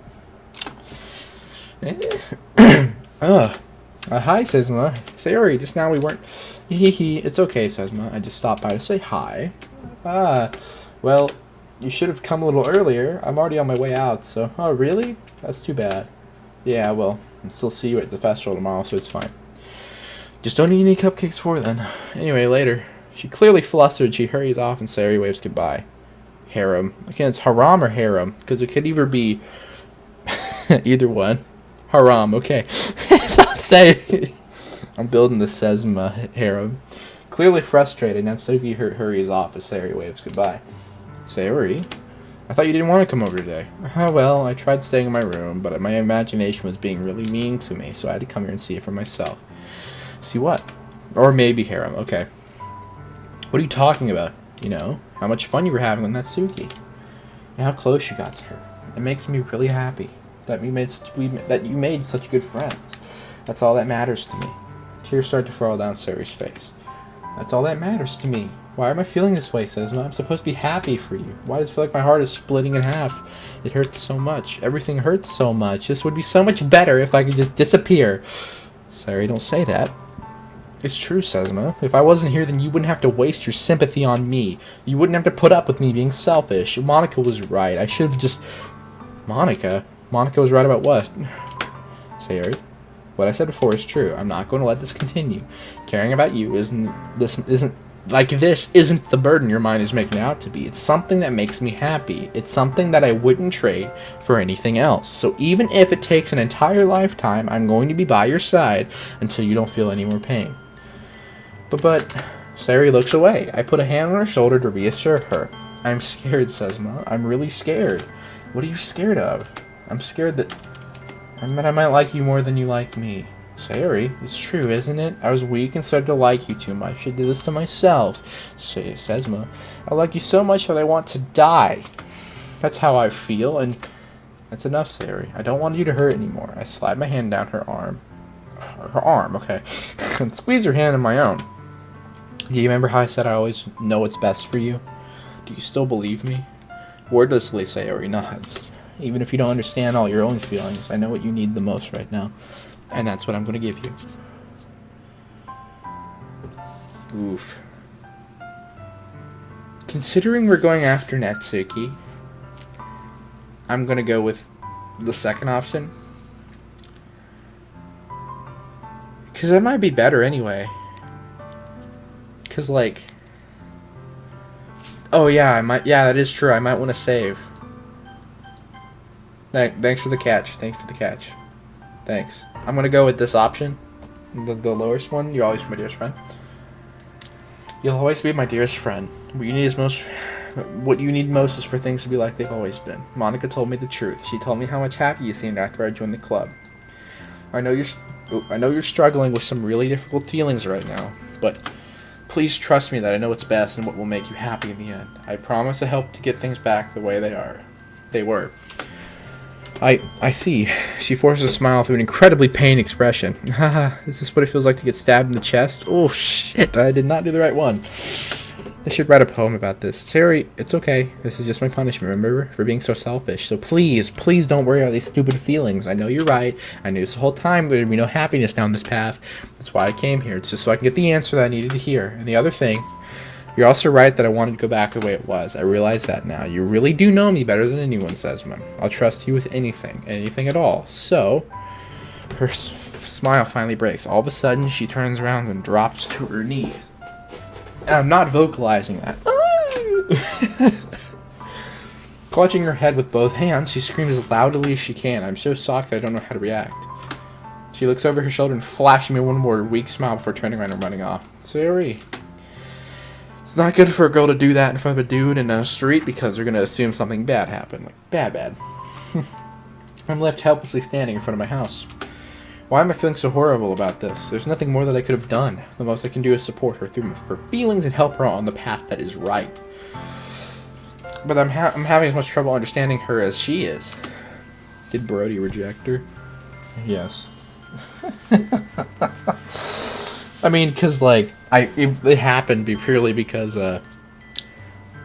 Hi, Czezma. Sayori, just now we weren't... Hehe, it's okay, Czezma. I just stopped by to say hi. Well, you should have come a little earlier. I'm already on my way out, so... Oh, really? That's too bad. Yeah, well, I'll still see you at the festival tomorrow, so it's fine. Just don't eat any cupcakes for then. Anyway, later. She clearly flustered. She hurries off and Sayori waves goodbye. Harem. Again, it's haram or harem, because it could either be... either one. Haram, okay. So I'll say... I'm building the Czezma harem. Clearly frustrated, Natsuki hurries off as Sayori waves goodbye. Sayori? I thought you didn't want to come over today. Well, I tried staying in my room, but my imagination was being really mean to me, so I had to come here and see it for myself. See what? Or maybe harem, okay. What are you talking about? You know, how much fun you were having with Natsuki. And how close you got to her. It makes me really happy that you made such good friends. That's all that matters to me. Tears start to fall down Sayori's face. That's all that matters to me. Why am I feeling this way, Czezma? I'm supposed to be happy for you. Why does it feel like my heart is splitting in half? It hurts so much. Everything hurts so much. This would be so much better if I could just disappear. Sayori, don't say that. It's true, Czezma. If I wasn't here, then you wouldn't have to waste your sympathy on me. You wouldn't have to put up with me being selfish. Monika was right. I should have just... Monika? Monika was right about what? Sayori, what I said before is true. I'm not going to let this continue. Caring about you isn't the burden your mind is making it out to be. It's something that makes me happy. It's something that I wouldn't trade for anything else. So even if it takes an entire lifetime, I'm going to be by your side until you don't feel any more pain. But Sayori looks away. I put a hand on her shoulder to reassure her. I'm scared, Czezma. I'm really scared. What are you scared of? I'm scared that I might like you more than you like me. Sayori, it's true, isn't it? I was weak and started to like you too much. I did this to myself. Czezma, I like you so much that I want to die. That's how I feel, and that's enough, Sayori. I don't want you to hurt anymore. I slide my hand down her arm. Her arm, okay. And squeeze her hand in my own. Do you remember how I said I always know what's best for you? Do you still believe me? Wordlessly, Sayori nods. Even if you don't understand all your own feelings, I know what you need the most right now. And that's what I'm going to give you. Oof. Considering we're going after Natsuki, I'm going to go with the second option. Because that might be better anyway. Because, like... Oh, yeah, that is true. I might want to save. Thanks for the catch. Thanks for the catch. Thanks. I'm going to go with this option. The lowest one. You'll always be my dearest friend. You'll always be my dearest friend. What you need most is for things to be like they've always been. Monika told me the truth. She told me how much happy you seemed after I joined the club. I know you're struggling with some really difficult feelings right now, but please trust me that I know what's best and what will make you happy in the end. I promise to help to get things back the way they were. I see. She forces a smile through an incredibly pained expression. Haha, is this what it feels like to get stabbed in the chest? Oh shit, I did not do the right one. I should write a poem about this. Sari, it's okay. This is just my punishment, remember? For being so selfish. So please, please don't worry about these stupid feelings. I know you're right. I knew this the whole time there'd be no happiness down this path. That's why I came here. It's just so I can get the answer that I needed to hear. And the other thing, you're also right that I wanted to go back the way it was. I realize that now. You really do know me better than anyone, Czezma. I'll trust you with anything. Anything at all. So, her smile finally breaks. All of a sudden, she turns around and drops to her knees. And I'm not vocalizing that. Clutching her head with both hands, she screams as loudly as she can. I'm so shocked I don't know how to react. She looks over her shoulder and flashes me one more weak smile before turning around and running off. Sari. It's not good for a girl to do that in front of a dude in a street because they're going to assume something bad happened. Like, bad. I'm left helplessly standing in front of my house. Why am I feeling so horrible about this? There's nothing more that I could have done. The most I can do is support her through her feelings and help her on the path that is right. But I'm having as much trouble understanding her as she is. Did Brody reject her? Yes. I mean, because, like, it happened purely because,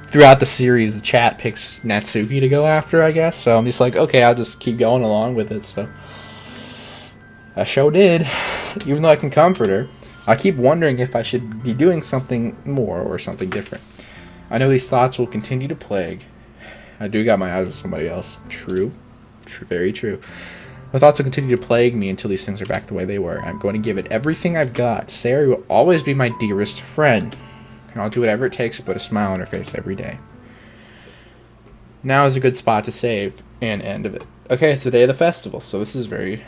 throughout the series, the chat picks Natsuki to go after, I guess. So I'm just like, okay, I'll just keep going along with it, so. I sure did. Even though I can comfort her, I keep wondering if I should be doing something more or something different. I know these thoughts will continue to plague. I do got my eyes on somebody else. True. Very true. The thoughts will continue to plague me until these things are back the way they were. I'm going to give it everything I've got. Sari will always be my dearest friend. And I'll do whatever it takes to put a smile on her face every day. Now is a good spot to save and end of it. Okay, it's the day of the festival, so this is very,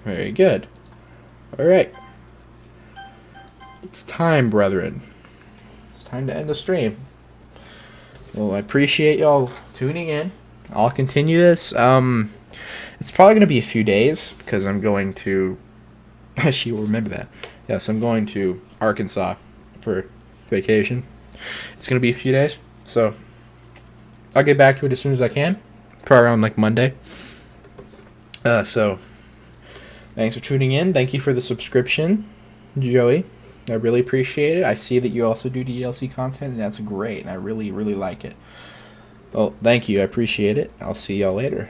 very good. Alright. It's time, brethren. It's time to end the stream. Well, I appreciate y'all tuning in. I'll continue this. It's probably going to be a few days because I'm going to... She will remember that. Yes, I'm going to Arkansas for vacation. It's going to be a few days, so I'll get back to it as soon as I can. Probably around, like, Monday. So, thanks for tuning in. Thank you for the subscription, Joey. I really appreciate it. I see that you also do Ddlc content, and that's great. And I really, really like it. Well, thank you. I appreciate it. I'll see y'all later.